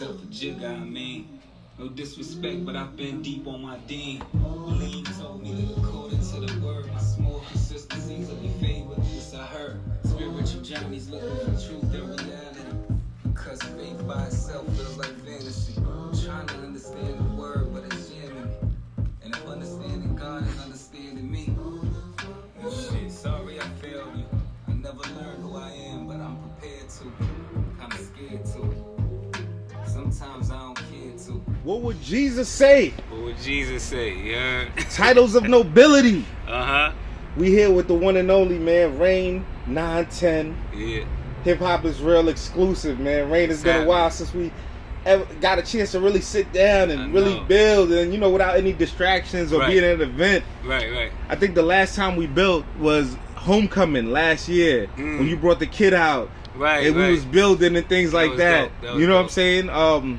Jigga, I mean, no disrespect, but I've been deep on my dean. Lean told me that according to the word, my small consistencies will be favored. This I heard. Spiritual journeys looking for truth and reality. Because faith by itself feels like fantasy. I'm trying to understand the word, but it's jamming me. And if understanding God is understanding me, well, shit, sorry I failed you. I never learned who I am, but I'm prepared to. Kinda scared to. Sometimes I don't care to. What would Jesus say? What would Jesus say? Yeah. Titles of nobility. Uh-huh. We here with the one and only, man, RAIN910. Yeah. Hip Hop is Real exclusive, man. Rain, it's been a while since we ever got a chance to really sit down and really build, and without any distractions or being at an event. Right. I think the last time we built was Homecoming last year when you brought the kid out. Right, and we was building and things like that. You know what I'm saying? And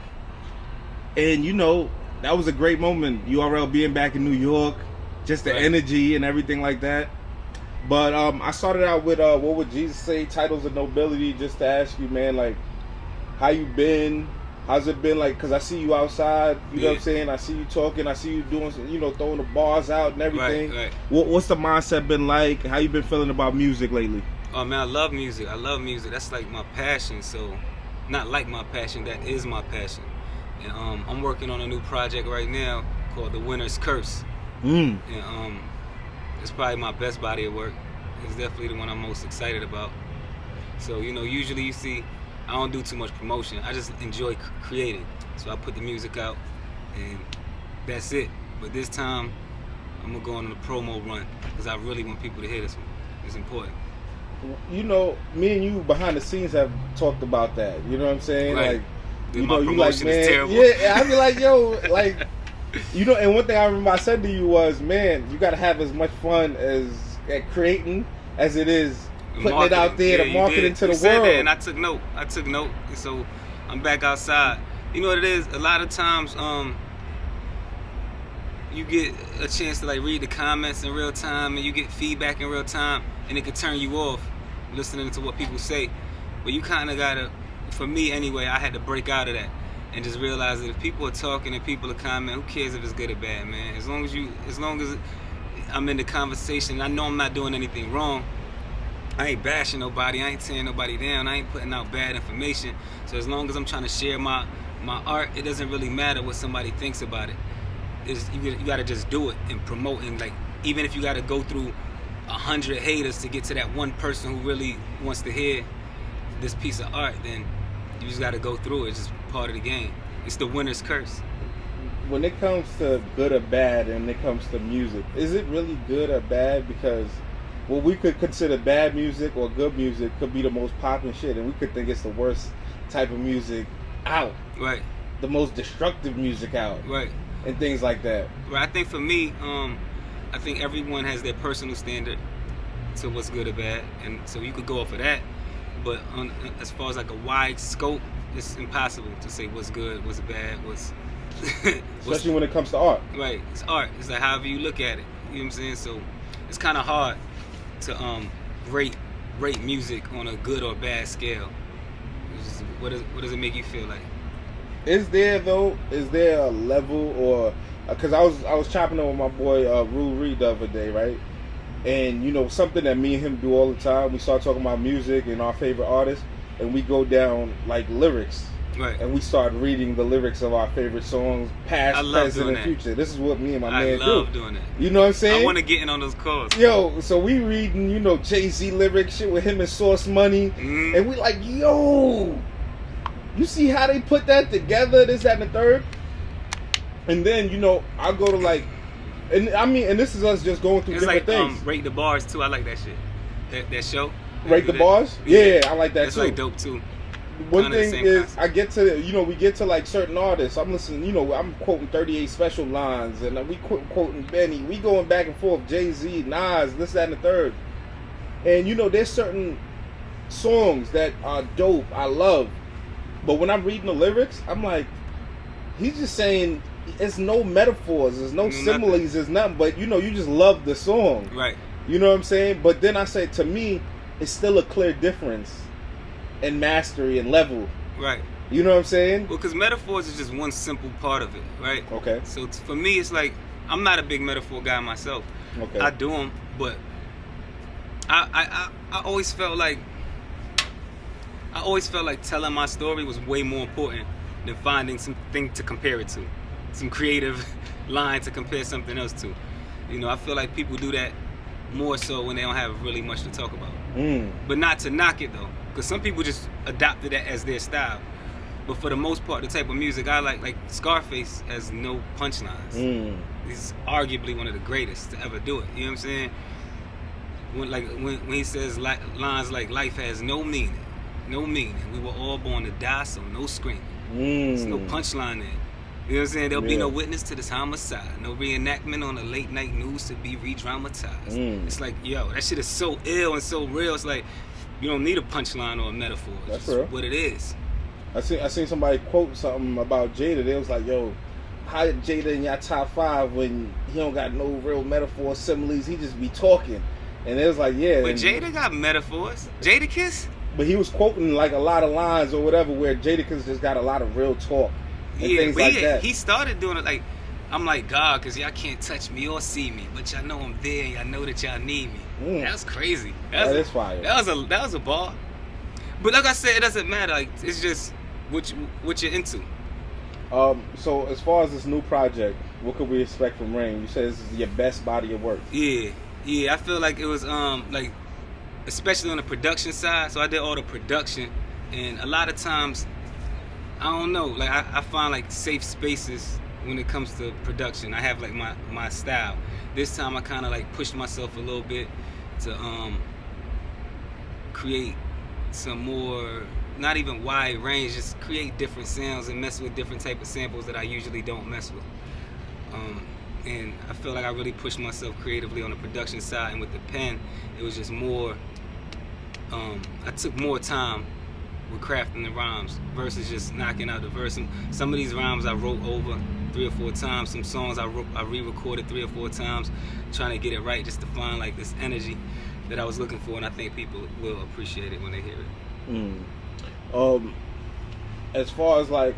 that was a great moment. URL being back in New York, just the energy and everything like that. But I started out with what would Jesus say? Titles of nobility. Just to ask you, man, like, how you been? How's it been? Like, cause I see you outside. You know what I'm saying? I see you talking. I see you doing, throwing the bars out and everything. Right. What's the mindset been like? How you been feeling about music lately? Oh man, I love music. That's like my passion. So, not like my passion. That is my passion. And I'm working on a new project right now called The Winner's Curse. And it's probably my best body of work. It's definitely the one I'm most excited about. So usually you see, I don't do too much promotion. I just enjoy creating. So I put the music out, and that's it. But this time, I'm gonna go on a promo run because I really want people to hear this one. It's important. Me and you behind the scenes have talked about that. You know what I'm saying? Right. Like, you like, man, is terrible. Yeah, I be like, yo, like, and one thing I remember I said to you was, man, you got to have as much fun at creating as it is putting it out there to market into the world. That, and I took note. And so I'm back outside. You know what it is? A lot of times, you get a chance to like read the comments in real time, and you get feedback in real time, and it could turn you off listening to what people say. But you kind of gotta, for me anyway, I had to break out of that and just realize that if people are talking and people are commenting, who cares if it's good or bad, man? As long as I'm in the conversation, I know I'm not doing anything wrong. I ain't bashing nobody, I ain't tearing nobody down, I ain't putting out bad information. So as long as I'm trying to share my art, it doesn't really matter what somebody thinks about it. You gotta just do it and promote, and like, even if you gotta go through 100 haters to get to that one person who really wants to hear this piece of art, then you just gotta go through it. It's just part of the game. It's the winner's curse. When it comes to good or bad, and it comes to music, is it really good or bad? Because what we could consider bad music or good music could be the most popping shit, and we could think it's the worst type of music out. Right. The most destructive music out. Right. And things like that. Right. I think for me, I think everyone has their personal standard to what's good or bad, and so you could go off of that. But as far as like a wide scope, it's impossible to say what's good, what's bad, what's especially when it comes to art. Right. It's art. It's like however you look at it. You know what I'm saying? So it's kind of hard to rate music on a good or bad scale. Just, what does it make you feel like? Is there a level, or because I was chopping it with my boy Rue Reed the other day, right? And something that me and him do all the time, we start talking about music and our favorite artists, and we go down like lyrics. Right. And we start reading the lyrics of our favorite songs, past, present, and future. This is what me and my man do. I love doing that. You know what I'm saying? I want to get in on those calls. Yo, so we reading, Jay-Z lyrics, shit with him and Source Money, and we like, yo, you see how they put that together, this, that, and the third? And then, I'll go to like, and this is us just going through different things. Rate the Bars too. I like that shit. That show. Rate the Bars? Yeah, I like that that's too. That's like dope too. One thing is, concept. I get to, we get to like certain artists. I'm listening, I'm quoting 38 Special lines, and we quoting Benny. We going back and forth, Jay-Z, Nas, this, that, and the third. And there's certain songs that are dope, I love. But when I'm reading the lyrics, I'm like, he's just saying, it's no metaphors, there's no similes, there's nothing. But you just love the song. Right. You know what I'm saying? But then I say, to me, it's still a clear difference in mastery and level. Right. You know what I'm saying? Well, because metaphors is just one simple part of it, right? Okay. So for me, it's like, I'm not a big metaphor guy myself. Okay. I do them, but I always felt like telling my story was way more important than finding something to compare it to, some creative line to compare something else to. You know, I feel like people do that more so when they don't have really much to talk about. But not to knock it though, because some people just adopted that as their style. But for the most part, the type of music I like Scarface has no punchlines. He's arguably one of the greatest to ever do it. You know what I'm saying? When he says lines like "life has no meaning, we were all born to die, so no screaming." There's no punchline there. You know what I'm saying? There'll be no witness to this homicide, no reenactment on the late night news to be re-dramatized. It's like, yo, that shit is so ill and so real. It's like, you don't need a punchline or a metaphor. That's just real. what it is. I seen somebody quote something about Jada. They was like, yo, how Jada in your top 5 when he don't got no real metaphor, similes, he just be talking. And it was like, yeah. But Jada got metaphors. Jadakiss? But he was quoting like a lot of lines or whatever where Jadakiss just got a lot of real talk and things like that. He started doing it like, I'm like God, because y'all can't touch me or see me, but y'all know I'm there and y'all know that y'all need me. That was crazy. That is fire. That was a bar. But like I said, it doesn't matter. Like, it's just what you're into. So as far as this new project, what could we expect from Rain? You said this is your best body of work. Yeah. I feel like it was like, especially on the production side. So I did all the production, and a lot of times, I don't know. Like I find like safe spaces when it comes to production. I have like my style. This time I kind of like pushed myself a little bit to create some more, not even wide range, just create different sounds and mess with different type of samples that I usually don't mess with. And I feel like I really pushed myself creatively on the production side, and with the pen, it was just more, I took more time with crafting the rhymes versus just knocking out the verse. Some of these rhymes I wrote over 3 or 4 times. Some songs I re-recorded 3 or 4 times, trying to get it right, just to find like this energy that I was looking for, and I think people will appreciate it when they hear it. As far as like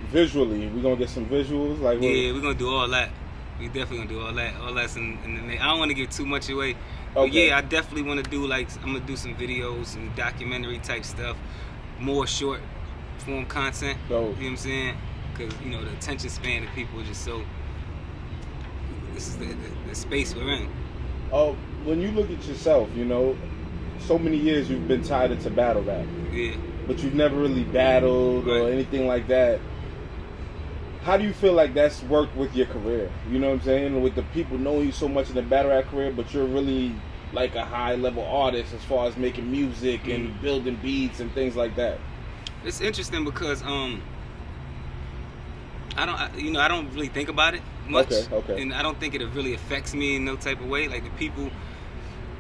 visually, we're gonna get some visuals. Like yeah, we're gonna do all that. We definitely gonna do all that. All that's in the. I don't want to give too much away. But yeah, I definitely want to do like, I'm gonna do some videos, some documentary type stuff, more short form content. You know what I'm saying? Because you know the attention span of people is just so. This is the space we're in. When you look at yourself, you know, so many years you've been tied into battle rap. Yeah. But you've never really battled or anything like that. How do you feel like that's worked with your career? You know what I'm saying? With the people knowing you so much in the battle rap career, but you're really like a high level artist as far as making music and building beats and things like that. It's interesting because I don't really think about it much. Okay. And I don't think it really affects me in no type of way. Like the people,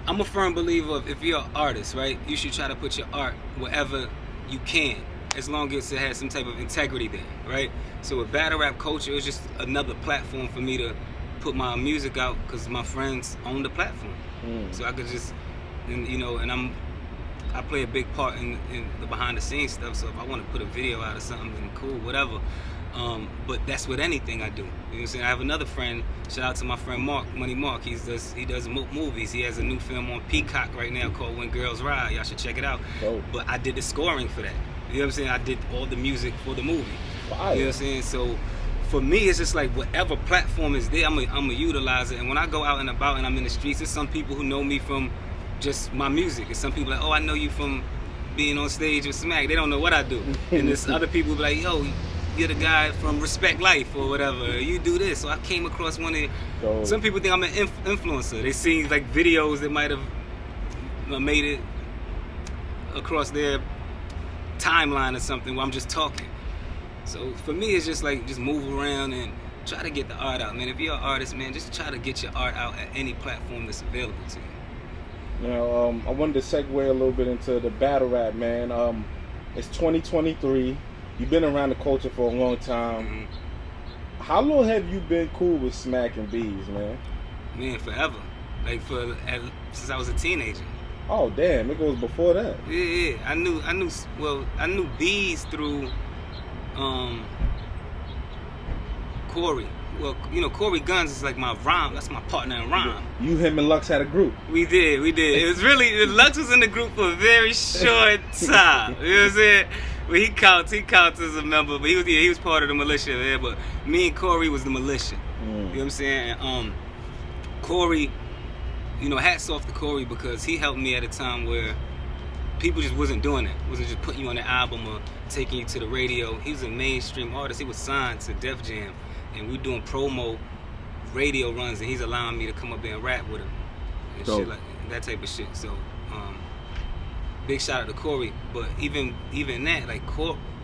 I'm a firm believer of, if you're an artist, right, you should try to put your art wherever you can, as long as it has some type of integrity there, right? So with battle rap culture, it was just another platform for me to put my music out, because my friends own the platform. So I could just, and I play a big part in the behind the scenes stuff. So if I want to put a video out or something, then cool, whatever. But that's with anything I do. You know what I'm saying? I have another friend, shout out to my friend Mark, Money Mark. He does movies. He has a new film on Peacock right now called When Girls Ride. Y'all should check it out. But I did the scoring for that. You know what I'm saying? I did all the music for the movie. Wow. You know what I'm saying? So for me, it's just like whatever platform is there, I'm gonna utilize it. And when I go out and about and I'm in the streets, there's some people who know me from just my music. And some people like, oh, I know you from being on stage with Smack. They don't know what I do. And there's other people be like, yo, you're the guy from Respect Life or whatever. You do this. So I came across one of some people think I'm an influencer. They see like videos that might have made it across their timeline or something where I'm just talking. So for me, it's just like, just move around and try to get the art out, man. If you're an artist, man, just try to get your art out at any platform that's available to you. Now, I wanted to segue a little bit into the battle rap, man. It's 2023. You've been around the culture for a long time. How long have you been cool with Smack and Bees, man? Man, forever. Like since I was a teenager. Oh damn, it goes before that. Yeah. I knew Bees through Corey. Well, you know, Corey Guns is like my rhyme. That's my partner in rhyme. You, him, and Lux had a group. We did. It was really, Lux was in the group for a very short time. You know what I'm saying? Well, he counts as a member, but he was part of the militia there. But me and Corey was the militia. You know what I'm saying? And, Corey, you know, hats off to Corey because he helped me at a time where people just wasn't doing it. Wasn't just putting you on the album or taking you to the radio. He was a mainstream artist. He was signed to Def Jam. And we doing promo radio runs, and he's allowing me to come up there and rap with him and shit like that type of shit. So, big shout out to Corey. But even that, like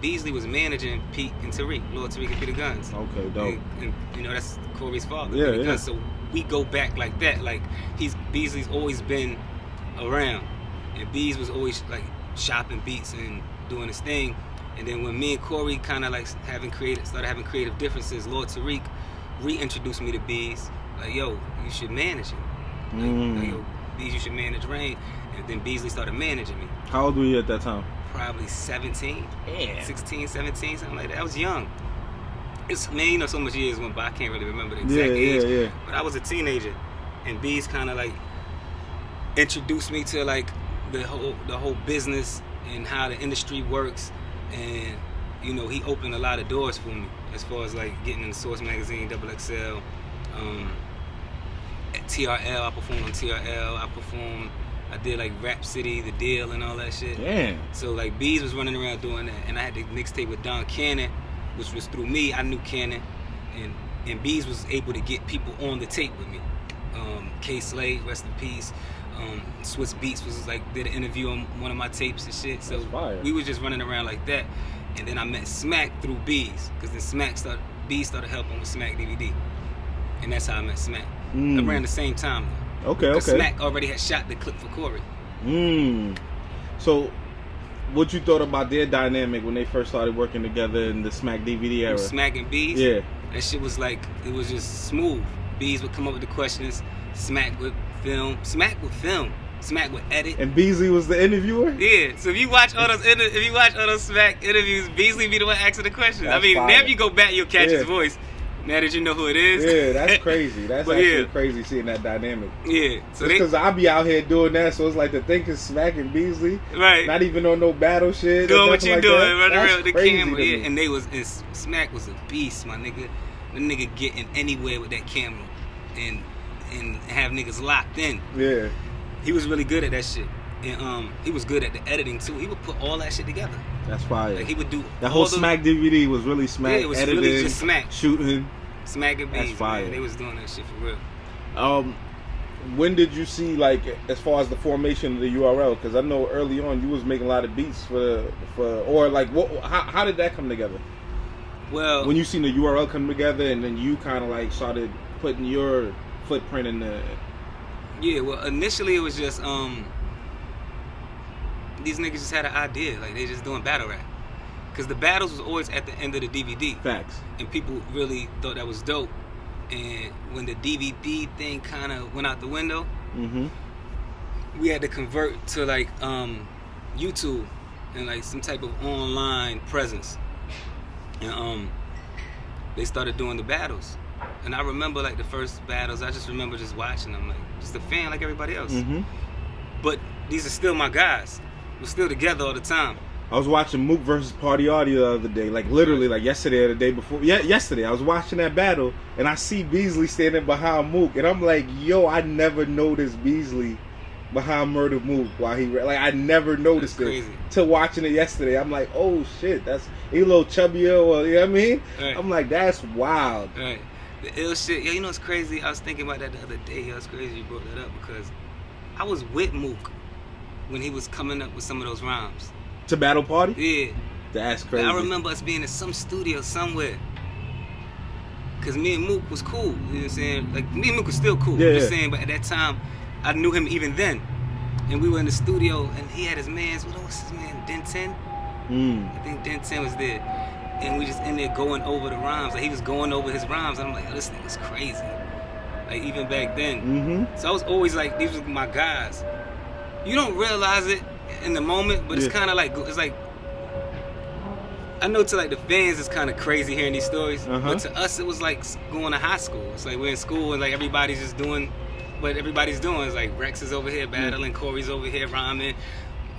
Beasley was managing Pete and Tariq, Lord Tariq and Peter Guns. Okay, dope. And you know that's Corey's father. Yeah, Peter yeah. Guns. So we go back like that. Like Beasley's always been around, and Bees was always like shopping beats and doing his thing. And then when me and Corey kind of like started having creative differences, Lord Tariq reintroduced me to Bees. Like, yo, you should manage him. Like, yo, Bees, you should manage Rain. And then Beasley started managing me. How old were you at that time? Probably 17, Yeah. 16, 17, something like that. I was young. Man, you know, so much years went by, I can't really remember the exact age. Yeah. But I was a teenager. And Bees kind of like introduced me to like the whole business and how the industry works. And you know, he opened a lot of doors for me as far as like getting in the Source magazine, XXL, at TRL. I performed on TRL. I did like Rap City, The Deal, and all that shit. Damn. So like Bees was running around doing that, and I had the mixtape with Don Cannon, which was through me. I knew Cannon, and Bees was able to get people on the tape with me. K Slade, rest in peace. Swiss Beats was like did an interview on one of my tapes and shit. So we was just running around like that. And then I met Smack through Bees, because then Bees started helping with Smack DVD, and that's how I met Smack. Around the same time though. Okay. Smack already had shot the clip for Corey. So, what you thought about their dynamic when they first started working together in the Smack DVD era? Smack and Bees. Yeah. That shit was like, it was just smooth. Bees would come up with the questions. Smack would film. Smack would edit. And Beasley was the interviewer? Yeah. So if you watch all those Smack interviews, Beasley be the one asking the questions. That's I mean, fire. now if you go back, you'll catch his voice. Now that you know who it is. Yeah, that's crazy. That's actually crazy seeing that dynamic. Yeah. So because I be out here doing that, so it's like the thing is Smack and Beasley. Right. Not even on no battle shit. Doing what you like doing, that. running around with the camera. Yeah. And Smack was a beast, my nigga. The nigga getting anywhere with that camera and have niggas locked in. Yeah. He was really good at that shit. And he was good at the editing too. He would put all that shit together. That's fire. Like he would do that whole Smack DVD was really Smack. Yeah, it was editing, really just Smack. Shooting. Smack and Bees. That's fire. Man. They was doing that shit for real. When did you see, like, as far as the formation of the URL? Because I know early on you was making a lot of beats or like, how did that come together? Well, when you seen the URL come together and then you kind of like started putting your footprint in the... Yeah, well, initially it was just, these niggas just had an idea. Like, they just doing battle rap. Because the battles was always at the end of the DVD. Facts. And people really thought that was dope. And when the DVD thing kind of went out the window, we had to convert to like YouTube and like some type of online presence. And they started doing the battles. And I remember like the first battles, I just remember just watching them, like just a fan like everybody else. But these are still my guys. We're still together all the time. I was watching Mook versus Party Audio the other day, like literally like yesterday or the day before. Yeah, yesterday I was watching that battle and I see Beasley standing behind Mook and I'm like, yo, I never noticed Beasley behind Murder Mook while he like I never noticed it till watching it yesterday. I'm like, oh shit, he a little chubbier, or you know what I mean? Right. I'm like, that's wild. Right. The ill shit. Yeah, you know what's crazy? I was thinking about that the other day. It's crazy you brought that up because I was with Mook when he was coming up with some of those rhymes. To Battle Party? Yeah. That's crazy. I remember us being in some studio somewhere. Cause me and Mook was cool. You know what I'm saying? Like me and Mook was still cool. Yeah, I'm just saying, but at that time I knew him even then. And we were in the studio and he had his mans, what was his man? Den 10? I think Den 10 was there. And we just in there going over the rhymes. Like he was going over his rhymes. And I'm like, oh, this nigga's crazy. Like even back then. So I was always like, these were my guys. You don't realize it in the moment, but it's kind of like, it's like, I know to like the fans it's kind of crazy hearing these stories, Uh-huh. but to us it was like going to high school. It's like we're in school and like everybody's just doing what everybody's doing. It's like Rex is over here battling, Corey's over here rhyming,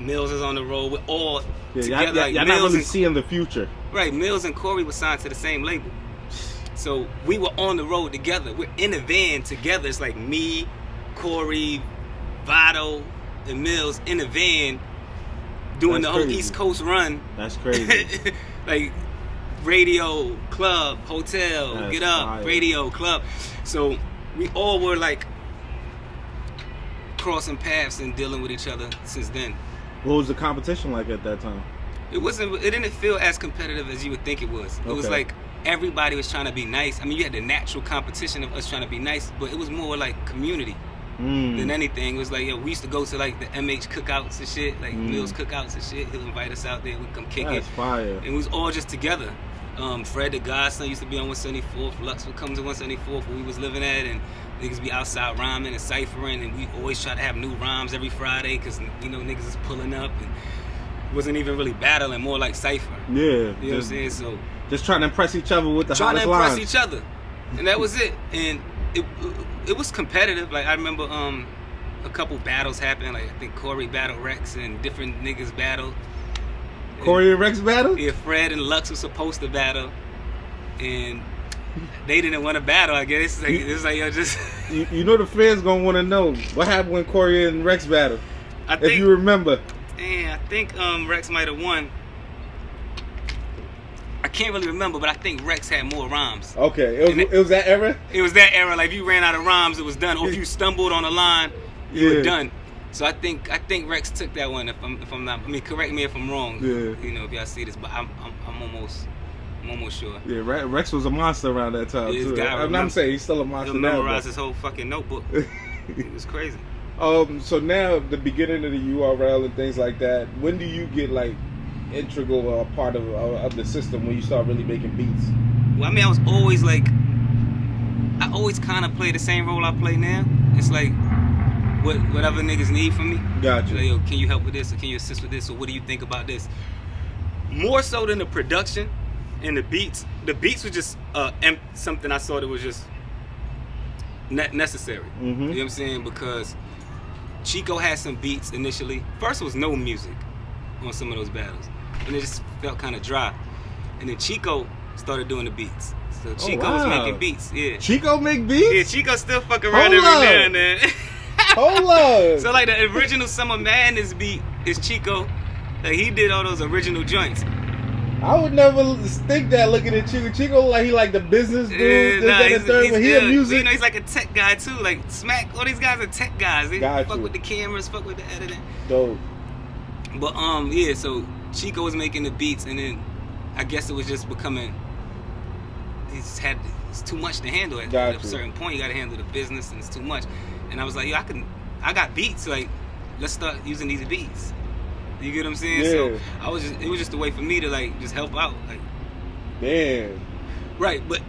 Mills is on the road. We're all together. Y'all not really seeing the future. Right, Mills and Corey were signed to the same label. So we were on the road together. We're in a van together. It's like me, Corey, Vado, and Mills in a van doing the whole East Coast run. That's crazy. Like radio, club, hotel, That's get up, fire. radio, club. So we all were like crossing paths and dealing with each other since then. What was the competition like at that time? It didn't feel as competitive as you would think it was. It was like everybody was trying to be nice. I mean, you had the natural competition of us trying to be nice, but it was more like community than anything. It was like, we used to go to like the MH cookouts and shit, like Mills cookouts and shit. He'll invite us out there, we'd come kick it. That's fire. And we was all just together. Fred the Godson used to be on 174th. Lux would come to 174th where we was living at, and niggas be outside rhyming and ciphering, and we always try to have new rhymes every Friday because, niggas is pulling up and wasn't even really battling, more like cipher. Yeah. You know what I'm saying? So just trying to impress each other with the trying to hottest impress lines. each other. And that was it. And it was competitive. Like I remember a couple battles happened. Like I think Corey battled Rex and different niggas battled. Corey and Rex battle? Yeah, Fred and Lux were supposed to battle, and they didn't want to battle. I guess it's like yo, just you know the fans gonna want to know what happened when Corey and Rex battled. if you remember. I think Rex might have won. I can't really remember, but I think Rex had more rhymes. Okay, it was that era? It was that era. Like if you ran out of rhymes, it was done. Or if you stumbled on a line, you were done. So I think Rex took that one. If I'm not, I mean, correct me if I'm wrong. Yeah. If y'all see this, but I'm almost sure. Yeah, Rex was a monster around that time too. I'm saying he's still a monster He'll now. memorize his whole fucking notebook. It was crazy. So now the beginning of the URL and things like that. When do you get like integral or part of the system when you start really making beats? Well, I mean, I always kind of play the same role I play now. It's like whatever niggas need from me. Gotcha. Like, yo, can you help with this, or can you assist with this, or what do you think about this? More so than the production and the beats. The beats were just something I thought it was just necessary. You know what I'm saying? Because Chico had some beats initially. First was no music on some of those battles, and it just felt kind of dry. And then Chico started doing the beats. So Chico was making beats. Yeah. Chico make beats? Yeah, Chico still fuck around every now and then. Hold up. So like the original Summer Madness beat is Chico. Like he did all those original joints. I would never think that looking at Chico. Chico like he like the business dude, but he a music. He's like a tech guy too. Like Smack, all these guys are tech guys. They fuck with the cameras, fuck with the editing. Dope. But so Chico was making the beats, and then I guess it was just becoming. It's too much to handle at a certain point. You got to handle the business, and it's too much. And I was like, yo, I got beats. Like, let's start using these beats. You get what I'm saying? Yeah. So it was just a way for me to like just help out. Like, damn. Right, but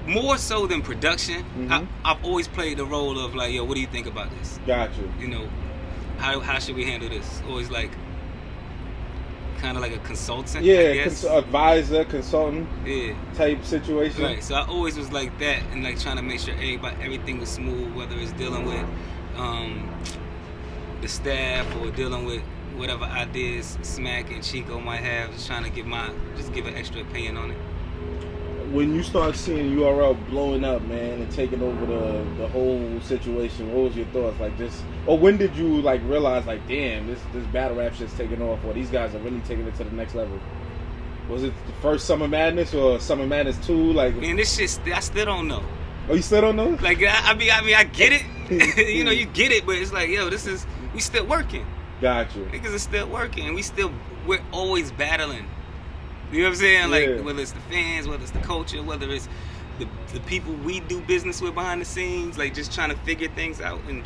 more so than production, I've always played the role of like, yo, what do you think about this? Gotcha. How should we handle this? Always like, kind of like a consultant. Yeah, I guess. Advisor, consultant. Yeah. Type situation. Right. So I always was like that, and like trying to make sure everything was smooth, whether it's dealing with the staff or dealing with whatever ideas Smack and Chico might have, just trying to give an extra opinion on it. When you start seeing URL blowing up, man, and taking over the whole situation, what was your thoughts? Like or when did you like realize like, damn, this battle rap shit's taking off, or these guys are really taking it to the next level? Was it the first Summer Madness or Summer Madness 2? Like, man, this shit, I still don't know. Oh, you still don't know? Like, I mean, I get it. You get it, but it's like, yo, we still working. Gotcha. Niggas are still working, and we're always battling. You know what I'm saying? Like, whether it's the fans, whether it's the culture, whether it's the people we do business with behind the scenes, like just trying to figure things out and,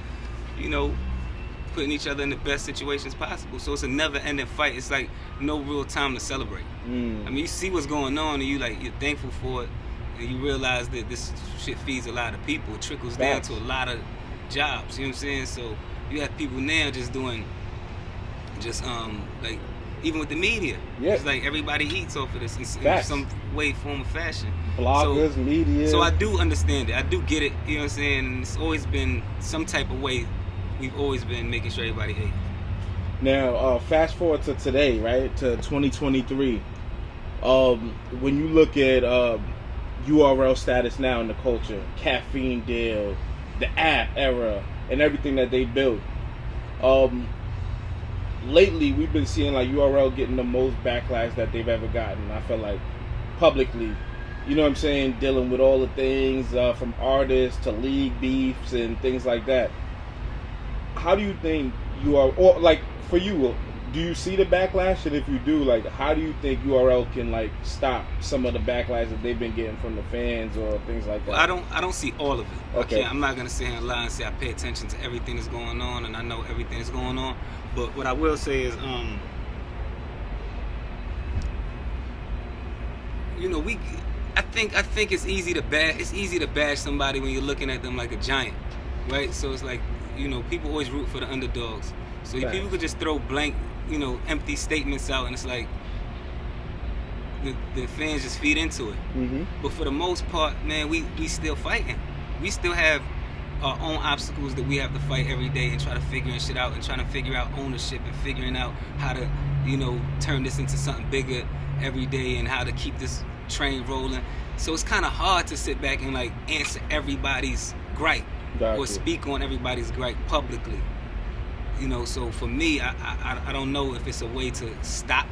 putting each other in the best situations possible. So it's a never-ending fight. It's like no real time to celebrate. I mean, you see what's going on, and you're thankful for it, and you realize that this shit feeds a lot of people. It trickles down to a lot of jobs. You know what I'm saying? So you have people now just doing, like, even with the media. Yeah. It's like everybody eats off of this in some way, form, or fashion. Bloggers, media. So I do understand it. I do get it. You know what I'm saying? And it's always been some type of way. We've always been making sure everybody ate. Now, fast forward to today, right? To 2023. When you look at URL status now in the culture, Caffeine Deal, the app era, and everything that they built. Lately, we've been seeing like URL getting the most backlash that they've ever gotten. I feel like publicly, you know what I'm saying, dealing with all the things from artists to league beefs and things like that. How do you think you are, or like for you, do you see the backlash? And if you do, like, how do you think URL can like stop some of the backlash that they've been getting from the fans or things like that? Well, I don't see all of it. Okay. I'm not gonna sit here and lie and say I pay attention to everything that's going on and I know everything that's going on. But what I will say is, you know, I think it's easy to bash somebody when you're looking at them like a giant, right? So it's like, you know, people always root for the underdogs. So people could just throw blank, you know, empty statements out, and it's like the fans just feed into it. Mm-hmm. But for the most part, man, we still fighting. We still have our own obstacles that we have to fight every day and try to figure shit out and trying to figure out ownership and figuring out how to, you know, turn this into something bigger every day and how to keep this train rolling. So it's kind of hard to sit back and like answer everybody's gripe or speak on everybody's gripe publicly. You know, so for me, I don't know if it's a way to stop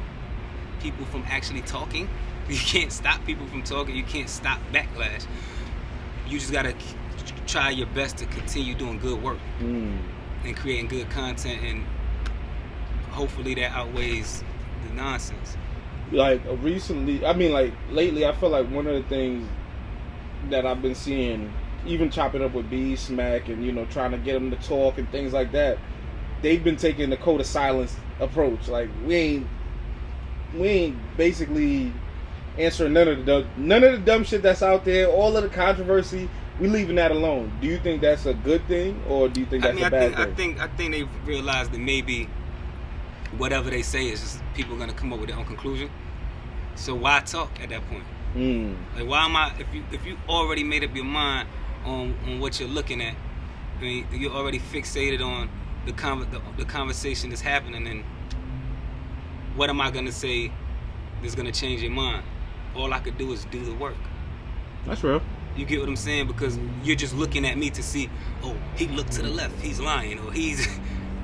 people from actually talking. You can't stop people from talking. You can't stop backlash. You just gotta try your best to continue doing good work and creating good content, and hopefully that outweighs the nonsense. Like recently, I mean, like lately, I feel like one of the things that I've been seeing, even chopping up with B Smack and, you know, trying to get them to talk and things like that, they've been taking the code of silence approach. Like we ain't basically answering none of the dumb shit that's out there, all of the controversy. We leaving that alone. Do you think that's a good thing, or do you think that's a bad thing? I think they've realized that maybe whatever they say is just people are gonna come up with their own conclusion. So why talk at that point? Like, why am I? If you already made up your mind on what you're looking at, I mean, you're already fixated on the conversation that's happening, and what am I gonna say that's gonna change your mind? All I could do is do the work. That's real. You get what I'm saying? Because you're just looking at me to see, oh, he looked to the left, he's lying, or he's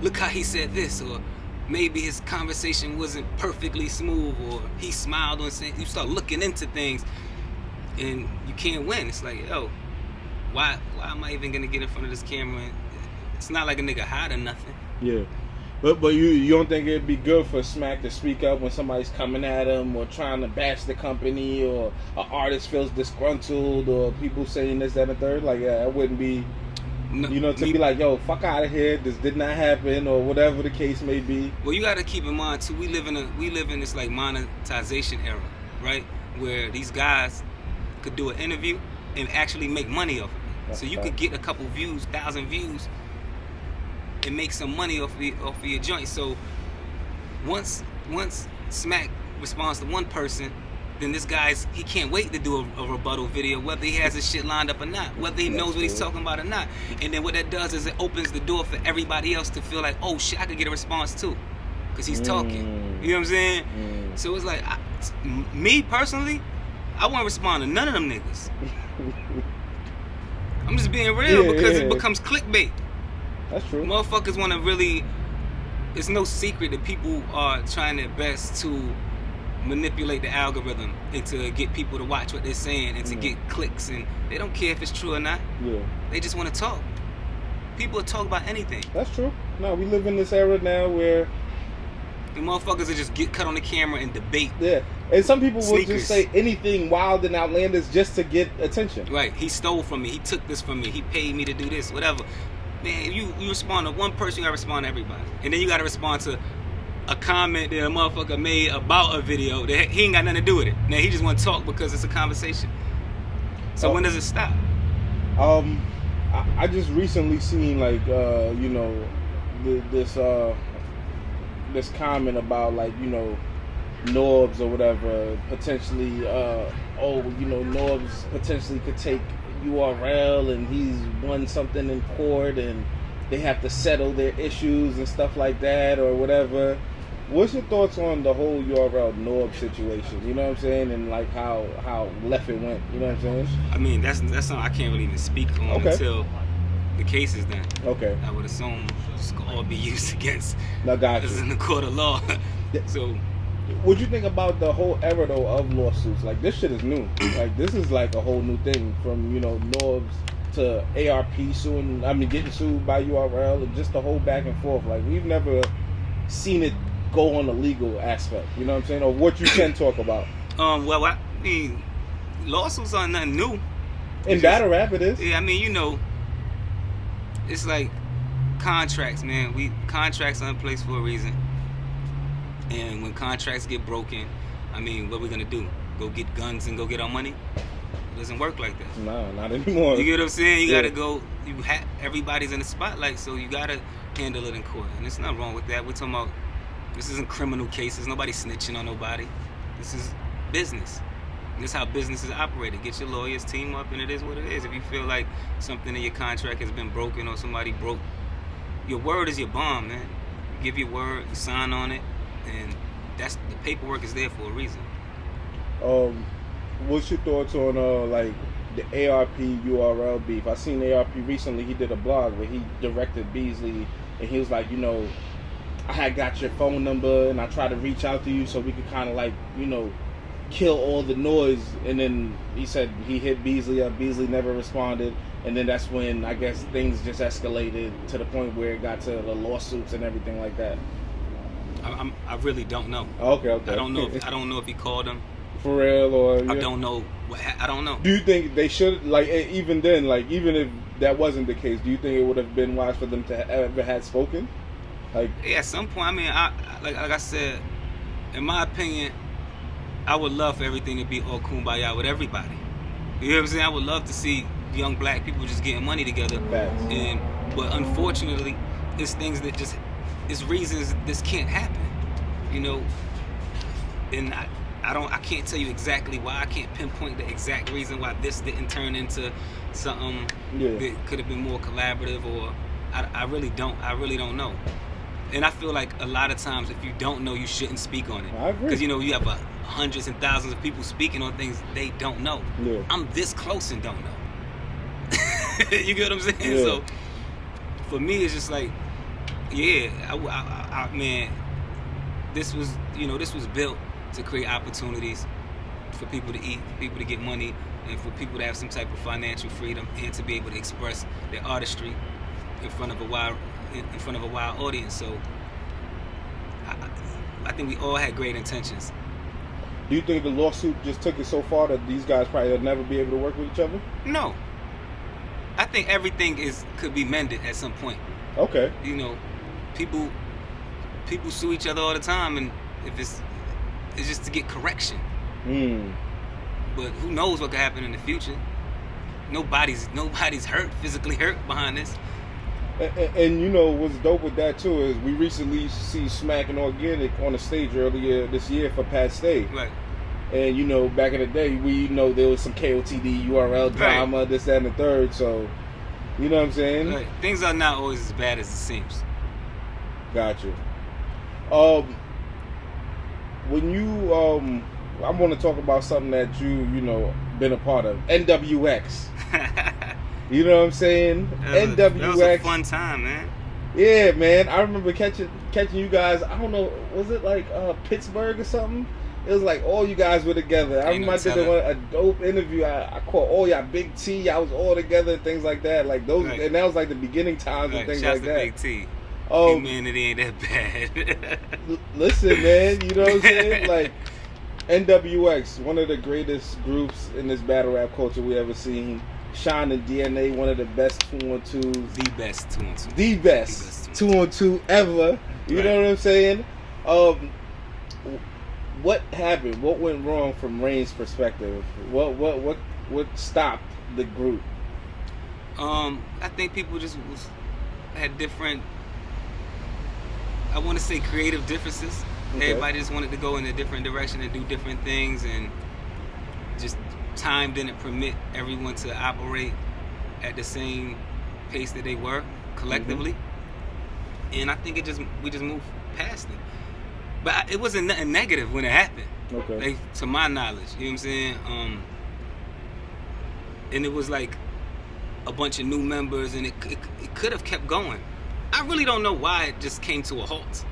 look how he said this, or maybe his conversation wasn't perfectly smooth, or he smiled on saying. You start looking into things, and you can't win. It's like, yo, why am I even gonna get in front of this camera? It's not like a nigga hide or nothing. Yeah. But you don't think it'd be good for Smack to speak up when somebody's coming at him or trying to bash the company, or an artist feels disgruntled, or people saying this, that, and the third? Like, yeah, it wouldn't be, you know, to be like, yo, fuck out of here, this did not happen, or whatever the case may be. Well, you got to keep in mind too, we live in this like monetization era, right? Where these guys could do an interview and actually make money off of it. That's so you right. could get a couple views, 1,000 views, and make some money off of your joint. So once Smack responds to one person, then this he can't wait to do a rebuttal video, whether he has his shit lined up or not, whether he knows what he's talking about or not. And then what that does is it opens the door for everybody else to feel like, oh shit, I could get a response too, because he's talking. You know what I'm saying? So it's like, me personally, I won't respond to none of them niggas. I'm just being real, because it becomes clickbait. That's true. Motherfuckers want to really. It's no secret that people are trying their best to manipulate the algorithm and to get people to watch what they're saying and to get clicks, and they don't care if it's true or not. Yeah. They just want to talk. People will talk about anything. That's true. No, we live in this era now where the motherfuckers will just get cut on the camera and debate. Yeah. And some people will just say anything wild and outlandish just to get attention. Right. He stole from me. He took this from me. He paid me to do this. Whatever. Man, you respond to one person, you gotta respond to everybody. And then you gotta respond to a comment that a motherfucker made about a video that he ain't got nothing to do with it. Now he just wanna talk because it's a conversation. So when does it stop? I just recently seen like you know, this this comment about like, you know, Norbs or whatever potentially Norbs potentially could take URL and he's won something in court and they have to settle their issues and stuff like that or whatever. What's your thoughts on the whole URL Norb situation? You know what I'm saying? And like how left it went. You know what I'm saying? I mean, that's something I can't really even speak on until the case is done. Okay. I would assume it's gonna all be used against us in the court of law. So, what you think about the whole era though of lawsuits? Like this shit is new. Like this is like a whole new thing from, you know, Norbs to ARP getting sued by URL and just the whole back and forth. Like we've never seen it go on the legal aspect. You know what I'm saying? Or what you can talk about. Well, I mean, lawsuits are nothing new. In battle rap, it is. Yeah, I mean, you know, it's like contracts, man. Contracts are in place for a reason. And when contracts get broken, I mean, what we gonna do? Go get guns and go get our money? It doesn't work like that. No, not anymore. You get what I'm saying? You gotta go. Everybody's in the spotlight, so you gotta handle it in court. And there's nothing wrong with that. We're talking about, this isn't criminal cases. Nobody's snitching on nobody. This is business. And this is how business is operated. Get your lawyers, team up, and it is what it is. If you feel like something in your contract has been broken or somebody broke, your word is your bond, man. You give your word, you sign on it, and the paperwork is there for a reason. What's your thoughts on like the ARP URL beef? I seen ARP recently. He did a blog where he directed Beasley, and he was like, you know, I had got your phone number, and I tried to reach out to you so we could kind of like, you know, kill all the noise. And then he said he hit Beasley up. Beasley never responded, and then that's when I guess things just escalated to the point where it got to the lawsuits and everything like that. I really don't know. Okay. I don't know if he called him for real or. I don't know. I don't know. Do you think they should, like, even then, like, even if that wasn't the case, do you think it would have been wise for them to ever had spoken? Like, yeah, at some point. I mean, like I said, in my opinion, I would love for everything to be all kumbaya with everybody. You know what I'm saying? I would love to see young black people just getting money together. Facts. But unfortunately, it's things that just, it's reasons this can't happen. You know, and I can't tell you exactly why. I can't pinpoint the exact reason why this didn't turn into something that could have been more collaborative, or I really don't know. And I feel like a lot of times, if you don't know, you shouldn't speak on it. I agree. Because, you know, you have hundreds and thousands of people speaking on things they don't know. Yeah. I'm this close and don't know. You get what I'm saying? Yeah. So for me, it's just like, yeah, I man, this was built to create opportunities for people to eat, for people to get money, and for people to have some type of financial freedom, and to be able to express their artistry in front of a wide audience. So I think we all had great intentions. Do you think the lawsuit just took it so far that these guys probably will never be able to work with each other? No. I think everything could be mended at some point. Okay. You know, people sue each other all the time, and if it's just to get correction. But who knows what could happen in the future? Nobody's hurt, physically hurt behind this. And you know what's dope with that too is we recently see Smack and Organic on the stage earlier this year for Pat Stay. Right. And you know, back in the day, we know there was some KOTD URL drama, right, this, that, and the third. So, you know what I'm saying? Right. Things are not always as bad as it seems. Gotcha. When you I want to talk about something that you know been a part of, NWX. You know what I'm saying? NWX. That was a fun time, man. Yeah, man. I remember catching you guys. I don't know, was it like Pittsburgh or something? It was like all you guys were together. I remember I did a dope interview. I caught all y'all Big T. I was all together and things like that. Like those, right. And that was like the beginning times and things like that. Big T. Oh man, it ain't that bad. Listen, man. You know what I'm saying? Like NWX, one of the greatest groups in this battle rap culture we ever seen. Shine and DNA, one of the best 2-on-2s. The best 2-on-2. The best 2-on-2 ever. You right. know what I'm saying? What happened? What went wrong from RAIN's perspective? What stopped the group? I think people just had different I want to say creative differences. Okay. Everybody just wanted to go in a different direction and do different things, and just time didn't permit everyone to operate at the same pace that they were collectively. And I think we just moved past it. But it wasn't nothing negative when it happened. Okay. Like, to my knowledge, you know what I'm saying? And it was like a bunch of new members, and it could have kept going. I really don't know why it just came to a halt.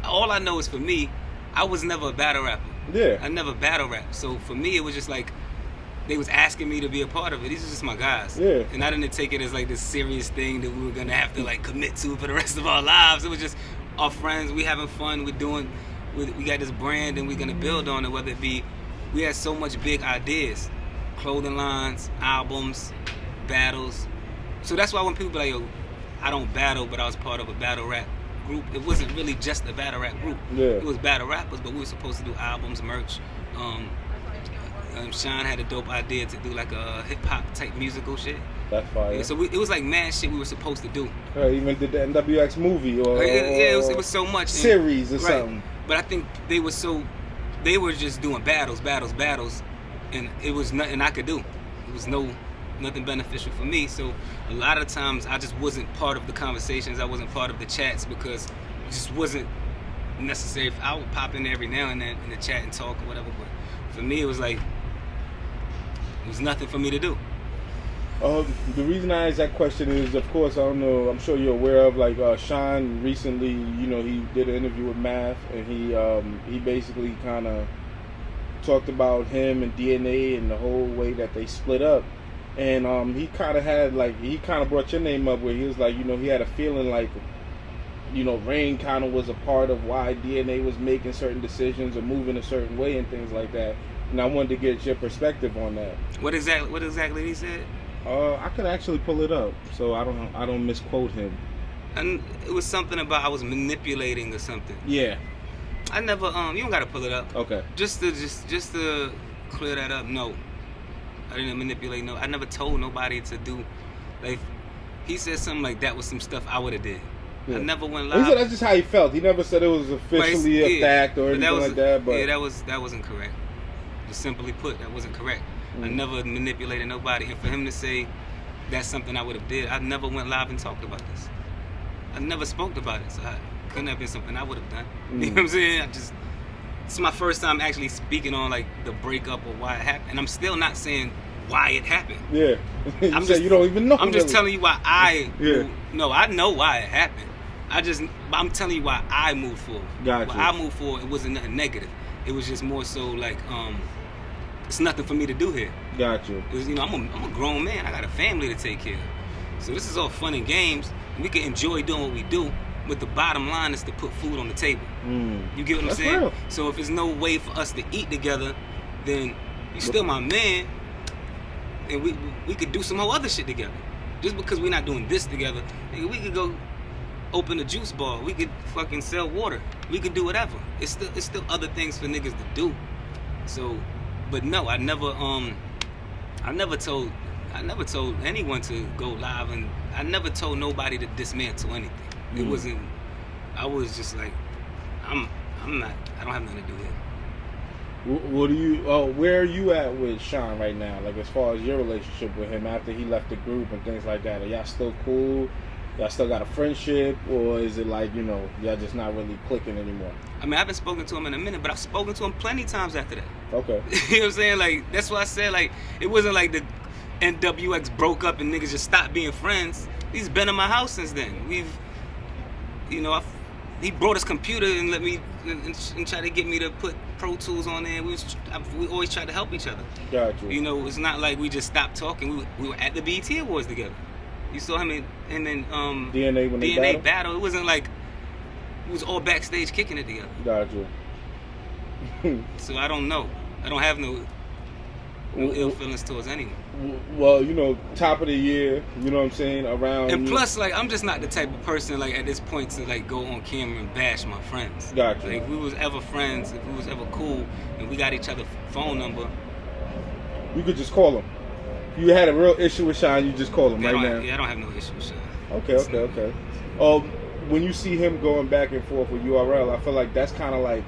All I know is, for me, I was never a battle rapper. Yeah. I never battle rap. So for me, it was just like, they was asking me to be a part of it. These are just my guys. Yeah. And I didn't take it as like this serious thing that we were gonna have to like commit to for the rest of our lives. It was just our friends, we having fun, we got this brand and we're gonna build on it, whether it be, we had so much big ideas, clothing lines, albums, battles. So that's why when people be like, yo, I don't battle, but I was part of a battle rap group, it wasn't really just a battle rap group. Yeah. It was battle rappers, but we were supposed to do albums, merch. Sean had a dope idea to do like a hip hop type musical shit. That's fire. Yeah, so it was like mad shit we were supposed to do. Even did the NWX movie or it was so much series or something. But I think they were just doing battles, and it was nothing I could do. It was nothing beneficial for me. So a lot of times I just wasn't part of the conversations. I wasn't part of the chats because it just wasn't necessary. I would pop in there every now and then in the chat and talk or whatever, but for me it was like, it was nothing for me to do. The reason I asked that question is, of course, I don't know, I'm sure you're aware of, like, Sean recently, you know, he did an interview with Math, and he basically kind of talked about him and DNA and the whole way that they split up. And he kind of brought your name up, where he was like, you know, he had a feeling like, you know, Rain kind of was a part of why DNA was making certain decisions or moving a certain way and things like that. And I wanted to get your perspective on that. What exactly he said? I could actually pull it up, so I don't misquote him. And it was something about I was manipulating or something. Yeah. I never you don't gotta pull it up. Okay. Just to clear that up, no. I didn't manipulate, no. I never told nobody to do, like, he said something like that was some stuff I would have did. Yeah. I never went live. He said that's just how he felt. He never said it was officially a fact or anything like that. But yeah, that wasn't correct. Just simply put, that wasn't correct. I never manipulated nobody, and for him to say that's something I would have did, I never went live and talked about this. I never spoke about it, so it couldn't have been something I would have done. You know what I'm saying? It's my first time actually speaking on like the breakup or why it happened, and I'm still not saying why it happened. Yeah, you don't even know. I'm just telling you why I. Yeah. No, I know why it happened. I'm telling you why I moved forward. Gotcha. Why I moved forward, it wasn't nothing negative. It was just more so like it's nothing for me to do here. Gotcha. Because, you know, I'm a grown man. I got a family to take care of. So this is all fun and games, and we can enjoy doing what we do. But the bottom line is to put food on the table. You get what I'm saying? Real. So if there's no way for us to eat together, then you're still my man, and we could do some whole other shit together. Just because we're not doing this together, nigga, we could go open a juice bar. We could fucking sell water. We could do whatever. It's still other things for niggas to do. So. But no, I never told anyone to go live, and I never told nobody to dismantle anything. It wasn't. I was just like, I don't have nothing to do here. What do you? Where are you at with Sean right now? Like, as far as your relationship with him after he left the group and things like that, are y'all still cool? Y'all still got a friendship, or is it like, you know, y'all just not really clicking anymore? I mean, I haven't spoken to him in a minute, but I've spoken to him plenty of times after that. Okay. You know what I'm saying? Like, that's why I said, like, it wasn't like the NWX broke up and niggas just stopped being friends. He's been in my house since then. He brought his computer and let me and tried to get me to put Pro Tools on there. We always tried to help each other. Gotcha. You know, it's not like we just stopped talking. We were at the BET Awards together. You saw him in DNA when they battle. It wasn't like it was all backstage kicking it together. Gotcha. So I don't know. I don't have no ill feelings towards anyone. Well, you know, top of the year, you know what I'm saying, around. And plus, like, I'm just not the type of person, like, at this point to, like, go on camera and bash my friends. Gotcha. Like, if we was ever friends, if we was ever cool, and we got each other's phone number, you could just call him. If you had a real issue with Sean, you just call him right now. Yeah, I don't have no issue with Sean. Okay. When you see him going back and forth with URL, I feel like that's kind of like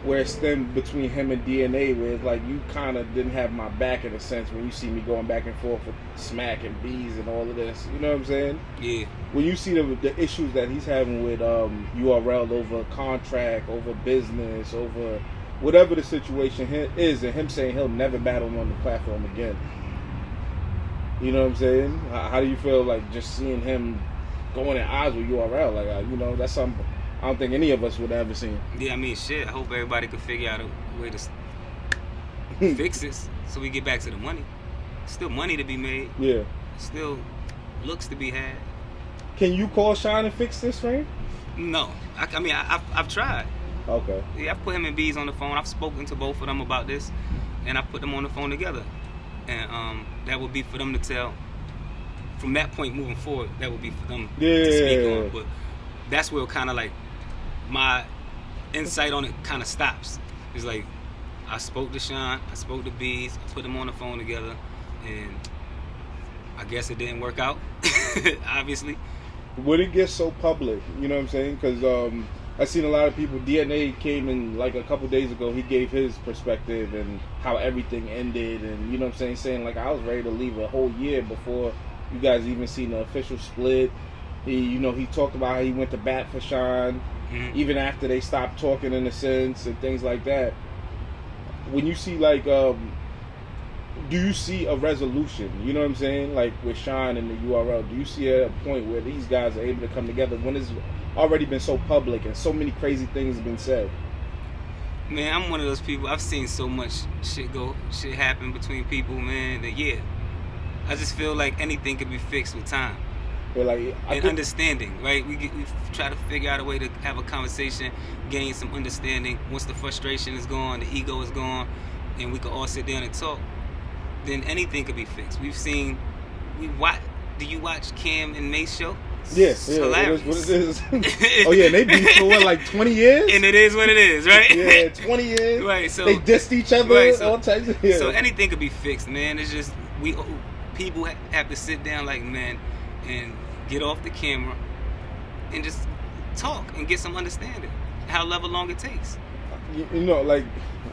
where it stemmed between him and DNA, where it's like you kind of didn't have my back in a sense when you see me going back and forth with Smack and Bees and all of this. You know what I'm saying? Yeah. When you see the issues that he's having with URL over contract, over business, over whatever the situation is, and him saying he'll never battle on the platform again. You know what I'm saying? How do you feel like just seeing him going at odds with URL? Like, that's something I don't think any of us would have ever seen. Yeah, I mean, shit. I hope everybody could figure out a way to fix this so we get back to the money. Still money to be made. Yeah. Still looks to be had. Can you call Sean and fix this, Rain? No. I mean, I've tried. Okay. Yeah, I've put him and Bees on the phone. I've spoken to both of them about this, and I put them on the phone together. And that would be for them to tell. From that point moving forward, that would be for them to speak on. But that's where kind of like my insight on it kind of stops. It's like I spoke to Sean, I spoke to Bees, I put them on the phone together, and I guess it didn't work out. Obviously. Would it get so public? You know what I'm saying? Because I've seen a lot of people. DNA came in like a couple days ago. He gave his perspective and how everything ended, and you know what I'm saying, saying like I was ready to leave a whole year before you guys even seen the official split. He talked about how he went to bat for Sean, even after they stopped talking in a sense and things like that. When you see like, do you see a resolution? You know what I'm saying? Like with Sean and the URL, do you see a point where these guys are able to come together when it's already been so public and so many crazy things have been said? Man, I'm one of those people. I've seen so much shit happen between people, man. That I just feel like anything could be fixed with time. But like, understanding, right? We try to figure out a way to have a conversation, gain some understanding. Once the frustration is gone, the ego is gone, and we can all sit down and talk, then anything could be fixed. Do you watch Cam and Mace show? Yes, yeah, hilarious. What it is. Oh yeah, they beat for what, like 20 years? And it is what it is, right? Yeah, 20 years. Right, so they dissed each other, right, so, all types of. Yeah. So anything could be fixed, man. It's just people have to sit down like men and get off the camera and just talk and get some understanding. However long it takes. Like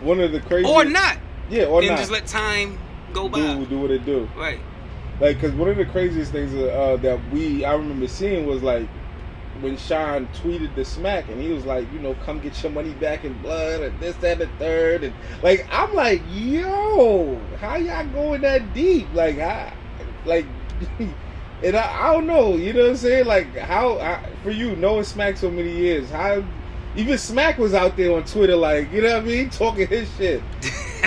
one of the crazy. Or not. Yeah, or not. And just let time go by. Do what it do. Right. Like, because one of the craziest things that I remember seeing was like when Sean tweeted the Smack and he was like, come get your money back in blood and this, that, and the third. And like, I'm like, yo, how y'all going that deep? Like, and I don't know, you know what I'm saying? Like, for you, knowing Smack so many years, how even Smack was out there on Twitter, like, you know what I mean? Talking his shit.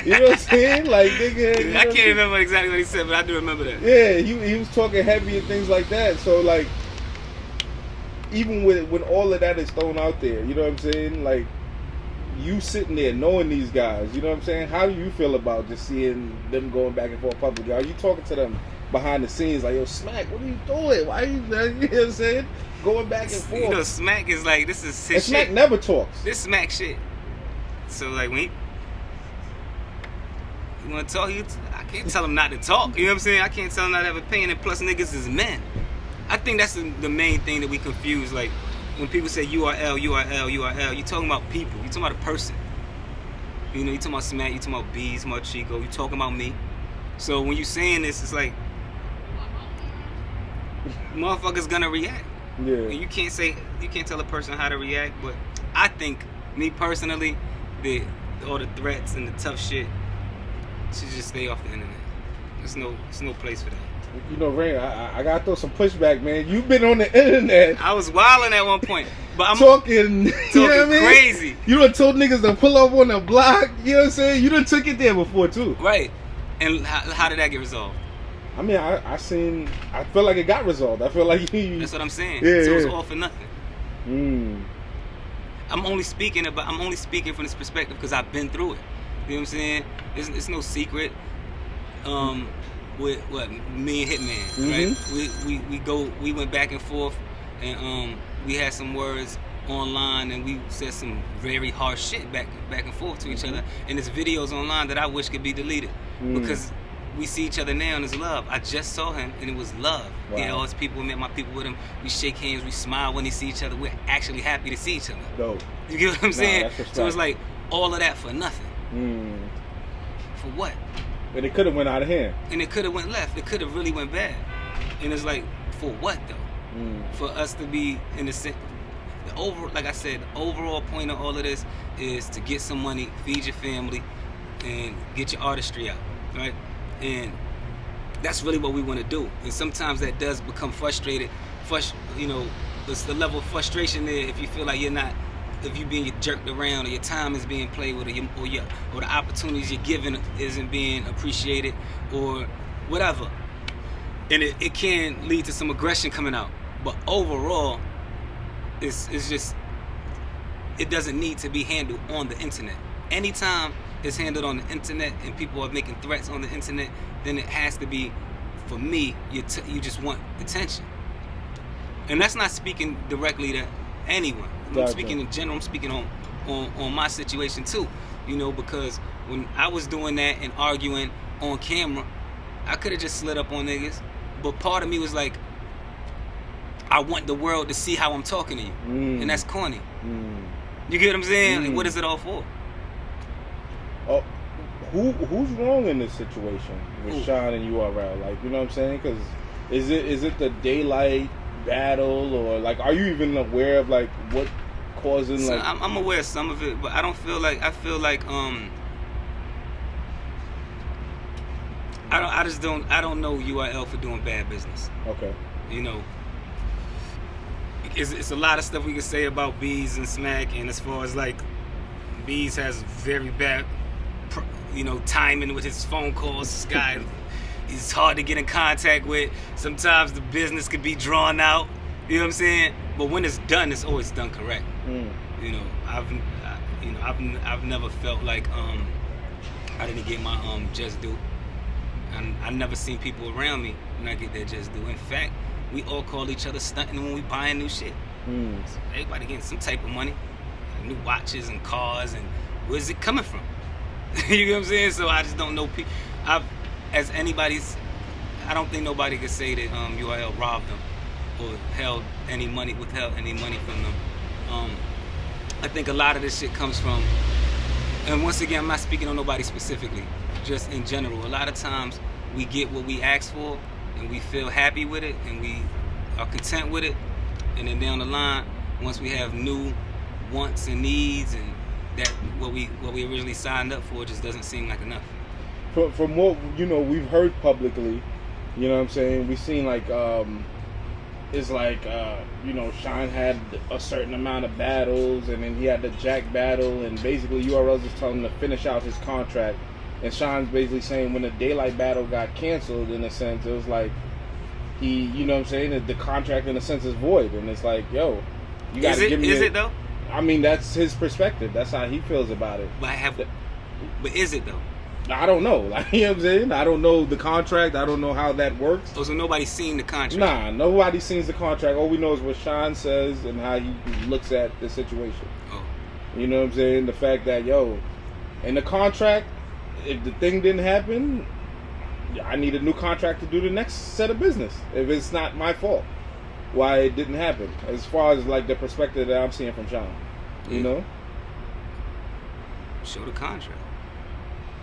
You know what I'm saying? Like, nigga. I can't remember exactly what he said, but I do remember that. Yeah, he was talking heavy and things like that. So, like, even when all of that is thrown out there, you know what I'm saying? Like, you sitting there knowing these guys, you know what I'm saying? How do you feel about just seeing them going back and forth publicly? Are you talking to them behind the scenes like, yo, Smack, what are you doing? Why are you know what I'm saying? Going back and forth. Smack is like, this is his and Smack shit. never talks. This Smack shit. So, like, when you want to talk, I can't tell him not to talk. You know what I'm saying? I can't tell him not to have an opinion. And plus, niggas is men. I think that's the main thing that we confuse. Like, when people say URL, you talking about people. You talking about a person. You talking about Smack, you talking about Bees, you talking about Chico, you talking about me. So when you saying this, it's like, motherfuckers gonna react. Yeah. And you can't tell a person how to react, but I think, me personally, all the threats and the tough shit should just stay off the internet. There's no place for that. Rain, I gotta throw some pushback, man. You've been on the internet. I was wilding at one point, but I'm talking you know what I mean? Crazy. You done told niggas to pull up on the block. You know what I'm saying? You done took it there before too. Right. And how did that get resolved? I mean, I feel like it got resolved. I feel like that's what I'm saying. Yeah, so yeah. It's all for nothing. I'm only speaking from this perspective because I've been through it. You know what I'm saying? It's no secret. With what me and Hitman, right? We went back and forth, and we had some words online, and we said some very harsh shit back and forth to each other. And there's videos online that I wish could be deleted because we see each other now and it's love. I just saw him and it was love. Wow. You know, his people, met my people with him. We shake hands, we smile when they see each other. We're actually happy to see each other. Dope. You get what I'm saying? That's So it's like all of that for nothing. For what? And it could have went out of hand. And it could have went left. It could have really went bad. And it's like, for what though? For us to be in the like I said, the overall point of all of this is to get some money, feed your family, and get your artistry out, right? And that's really what we want to do. And sometimes that does become frustrated. You know, it's the level of frustration there if you feel like if you're being jerked around, or your time is being played with, or the opportunities you're given isn't being appreciated, or whatever. And it can lead to some aggression coming out. But overall, it's just, it doesn't need to be handled on the internet. Anytime it's handled on the internet and people are making threats on the internet, then it has to be, for me, you just want attention. And that's not speaking directly to anyone. I'm speaking in general. I'm speaking on my situation too. You know, because when I was doing that and arguing on camera, I could have just slid up on niggas. But part of me was like, I want the world to see how I'm talking to you. And that's corny. You get what I'm saying? Like, what is it all for? Oh, who's wrong in this situation with Sean and URL? Like, you know what I'm saying? Because is it the daylight battle, or like, are you even aware of like what causing so like? I'm aware of some of it, but I feel like I don't know URL for doing bad business. Okay. You know, it's a lot of stuff we can say about Bees and Smack, and as far as like, Bees has very bad, you know, timing with his phone calls. This guy, he's hard to get in contact with. Sometimes the business could be drawn out. You know what I'm saying? But when it's done, it's always done correct. You know, I've never felt like I didn't get my just due. And I never seen people around me not get their just due. In fact, we all call each other stunting when we buying new shit. So everybody getting some type of money, like new watches and cars, and where's it coming from? You know what I'm saying? So I just don't know people. I don't think nobody could say that URL robbed them or withheld any money from them. I think a lot of this shit comes from, and once again, I'm not speaking on nobody specifically, just in general. A lot of times we get what we ask for and we feel happy with it and we are content with it, and then down the line, once we have new wants and needs, and that what we originally signed up for just doesn't seem like enough. From what, you know, we've heard publicly, you know what I'm saying, we've seen like it's like you know, Sean had a certain amount of battles, and then he had the Jack battle, and basically URL just telling him to finish out his contract, and Sean's basically saying when the daylight battle got canceled, in a sense, it was like he, you know what I'm saying, that the contract in a sense is void, and it's like, yo, you gotta give me. Is it though? I mean, that's his perspective. That's how he feels about it. But is it though? I don't know. Like, you know what I'm saying? I don't know the contract. I don't know how that works. Oh, so nobody's seen the contract? Nah, nobody sees the contract. All we know is what Sean says and how he looks at the situation. Oh. You know what I'm saying? The fact that, yo, in the contract, if the thing didn't happen, I need a new contract to do the next set of business. If it's not my fault why it didn't happen. As far as, like, the perspective that I'm seeing from Sean. You know? Show the contract.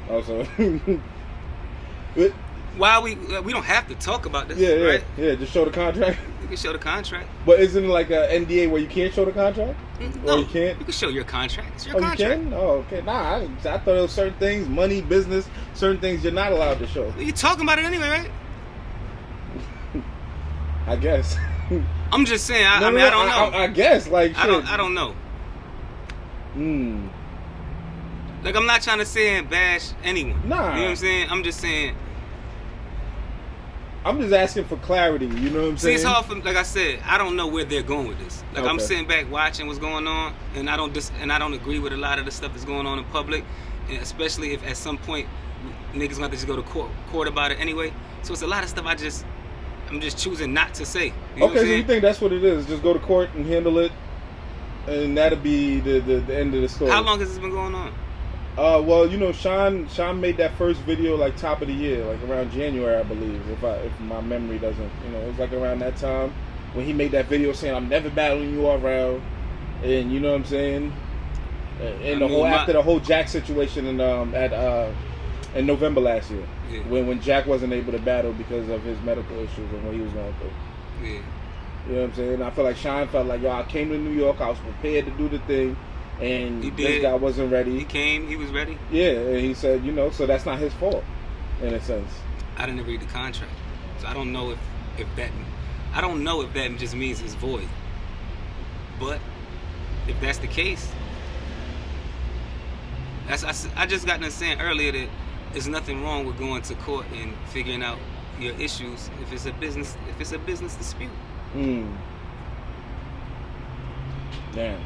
Also, why we don't have to talk about this, right? Yeah, just show the contract. You can show the contract. But isn't it like an NDA where you can't show the contract? No, or you can't? You can show your contract. It's your contract. You can? Oh, okay. Nah, I thought there were certain things, money, business, certain things you're not allowed to show. You're talking about it anyway, right? I guess. I'm just saying. I don't know. I guess, like, shit. I don't know. Like, I'm not trying to say and bash anyone. Nah. You know what I'm saying? I'm just saying. I'm just asking for clarity. You know what I'm saying? See, it's hard for, like I said, I don't know where they're going with this. Like, I'm sitting back watching what's going on, and I don't agree with a lot of the stuff that's going on in public, and especially if at some point niggas gonna have to just go to court about it anyway. So it's a lot of stuff I'm just choosing not to say. You know okay, so you think that's what it is? Just go to court and handle it, and that'll be the end of the story. How long has this been going on? Well, you know, Sean made that first video like top of the year, like around January, I believe, if my memory doesn't, you know, it was like around that time when he made that video saying, "I'm never battling you around," and you know what I'm saying, and after the whole Jack situation in November last year, yeah. when Jack wasn't able to battle because of his medical issues and what he was going through. Yeah. You know what I'm saying? I feel like Sean felt like, yo, I came to New York, I was prepared to do the thing. And this guy wasn't ready. He came, he was ready. Yeah, and he said, you know, so that's not his fault, in a sense. I didn't read the contract, so I don't know if that just means it's void. But if that's the case, I just got done saying earlier that there's nothing wrong with going to court and figuring out your issues if it's a business dispute. Damn.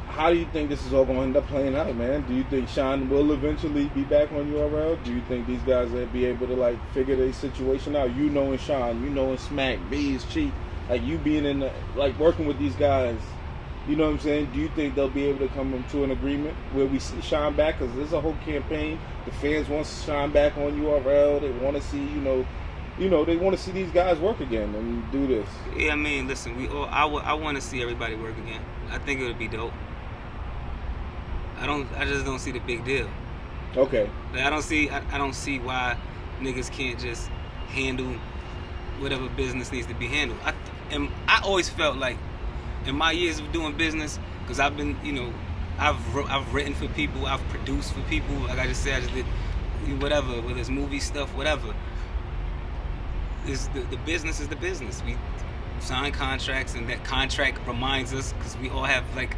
How do you think this is all going to end up playing out, man? Do you think Sean will eventually be back on URL? Do you think these guys will be able to like figure their situation out? You knowing Sean, you knowing Smack, B's, Cheat, like you being in like working with these guys, you know what I'm saying? Do you think they'll be able to come to an agreement where we see Sean back? Because there's a whole campaign. The fans want Sean back on URL. They want to see, they want to see these guys work again and do this. Yeah, I mean, listen, I want to see everybody work again. I think it would be dope. I just don't see the big deal. Okay. Like, I don't see why niggas can't just handle whatever business needs to be handled. I always felt like in my years of doing business, because I've been, I've written for people, I've produced for people. Like I just said, I just did whatever, whether it's movie stuff, whatever. The business is the business. We sign contracts, and that contract reminds us, because we all have like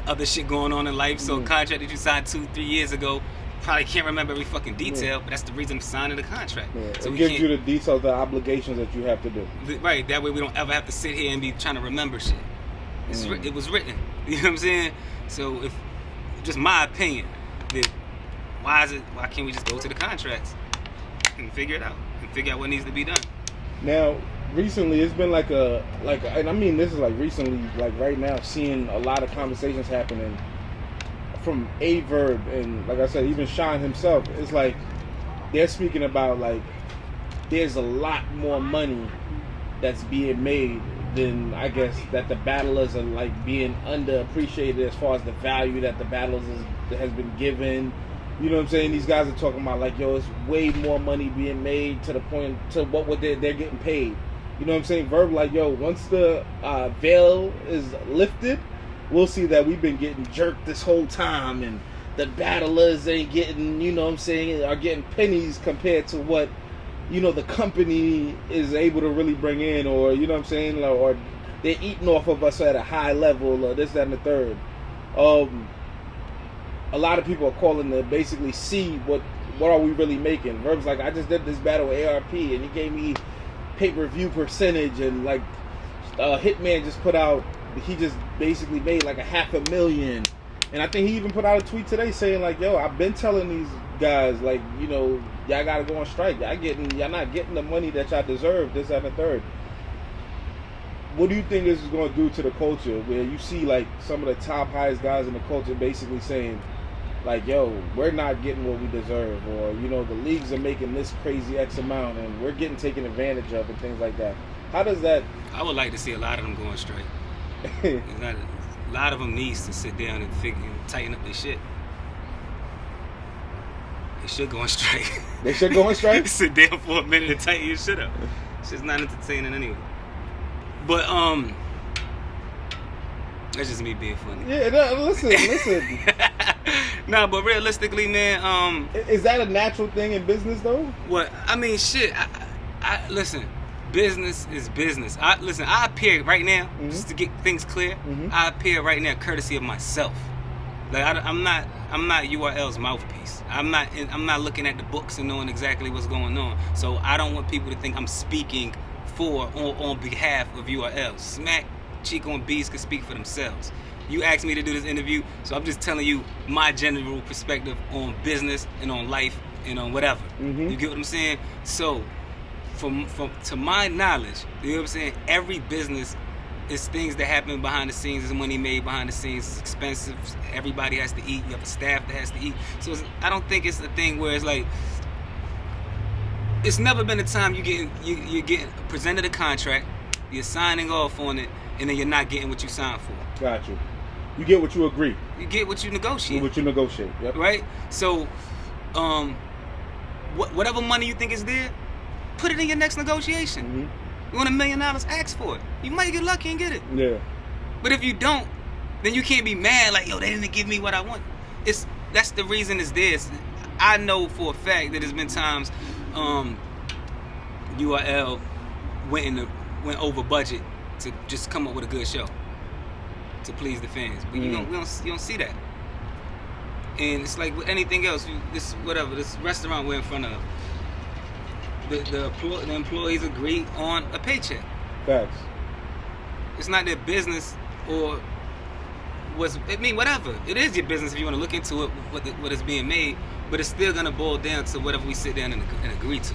other shit going on in life. So a contract that you signed 2-3 years ago, probably can't remember every fucking detail, but that's the reason I'm signing the contract. Yeah. So it gives you the details, the obligations that you have to do. Right. That way we don't ever have to sit here and be trying to remember shit. It was written. You know what I'm saying? So if just my opinion, that why can't we just go to the contracts and figure it out and figure out what needs to be done? Now, recently it's been and I mean this is like recently, like right now, seeing a lot of conversations happening from Verb and like I said, even Sean himself. It's like they're speaking about like there's a lot more money that's being made than I guess that the battlers are like being underappreciated as far as the value that the battlers has been given. You know what I'm saying? These guys are talking about like, yo, it's way more money being made to the point to what they're getting paid. You know what I'm saying? Verb like, yo, once the veil is lifted, we'll see that we've been getting jerked this whole time, and the battlers ain't getting, you know what I'm saying, are getting pennies compared to what, the company is able to really bring in, or, you know what I'm saying, or they're eating off of us at a high level, or this, that, and the third. A lot of people are calling to basically see what are we really making. Verb's like, I just did this battle with ARP, and he gave me pay-per-view percentage, and like Hitman just put out, he just basically made like $500,000, and I think he even put out a tweet today saying like, yo, I've been telling these guys like, y'all gotta go on strike, y'all not getting the money that y'all deserve, this, that, and the third. What do you think this is going to do to the culture, where you see like some of the top highest guys in the culture basically saying like, yo, we're not getting what we deserve, or the leagues are making this crazy X amount and we're getting taken advantage of and things like that? How does that? I would like to see a lot of them going straight. A lot of them needs to sit down and tighten up their shit. They should go on strike. They should go on strike? Sit down for a minute and tighten your shit up. It's just not entertaining anyway. But that's just me being funny. Yeah, no, listen. Nah, but realistically, man, is that a natural thing in business though? What? I mean, shit. I listen. Business is business. I appear right now, just to get things clear. I appear right now courtesy of myself. Like I'm not URL's mouthpiece. I'm not looking at the books and knowing exactly what's going on. So I don't want people to think I'm speaking for or on behalf of URL. Smack, Chico, and Bees can speak for themselves. You asked me to do this interview, so I'm just telling you my general perspective on business and on life and on whatever. You get what I'm saying? So, from to my knowledge, you know what I'm saying, every business it's things that happen behind the scenes. It's money made behind the scenes. It's expensive. Everybody has to eat. You have a staff that has to eat. So I don't think it's a thing where it's like, it's never been a time you're getting presented a contract, you're signing off on it, and then you're not getting what you signed for. Got you. You get what you agree. You get what you negotiate. What you negotiate. Yep. Right? So, whatever money you think is there, put it in your next negotiation. Mm-hmm. You want $1 million? Ask for it. You might get lucky and get it. Yeah. But if you don't, then you can't be mad like, yo, they didn't give me what I want. That's the reason it's there. I know for a fact that there's been times URL went over budget to just come up with a good show to please the fans. But you don't see that. And it's like with anything else, this restaurant we're in front of, the employees agree on a paycheck. Facts. It's not their business or whatever. It is your business if you want to look into it, what is being made, but it's still gonna boil down to whatever we sit down and agree to.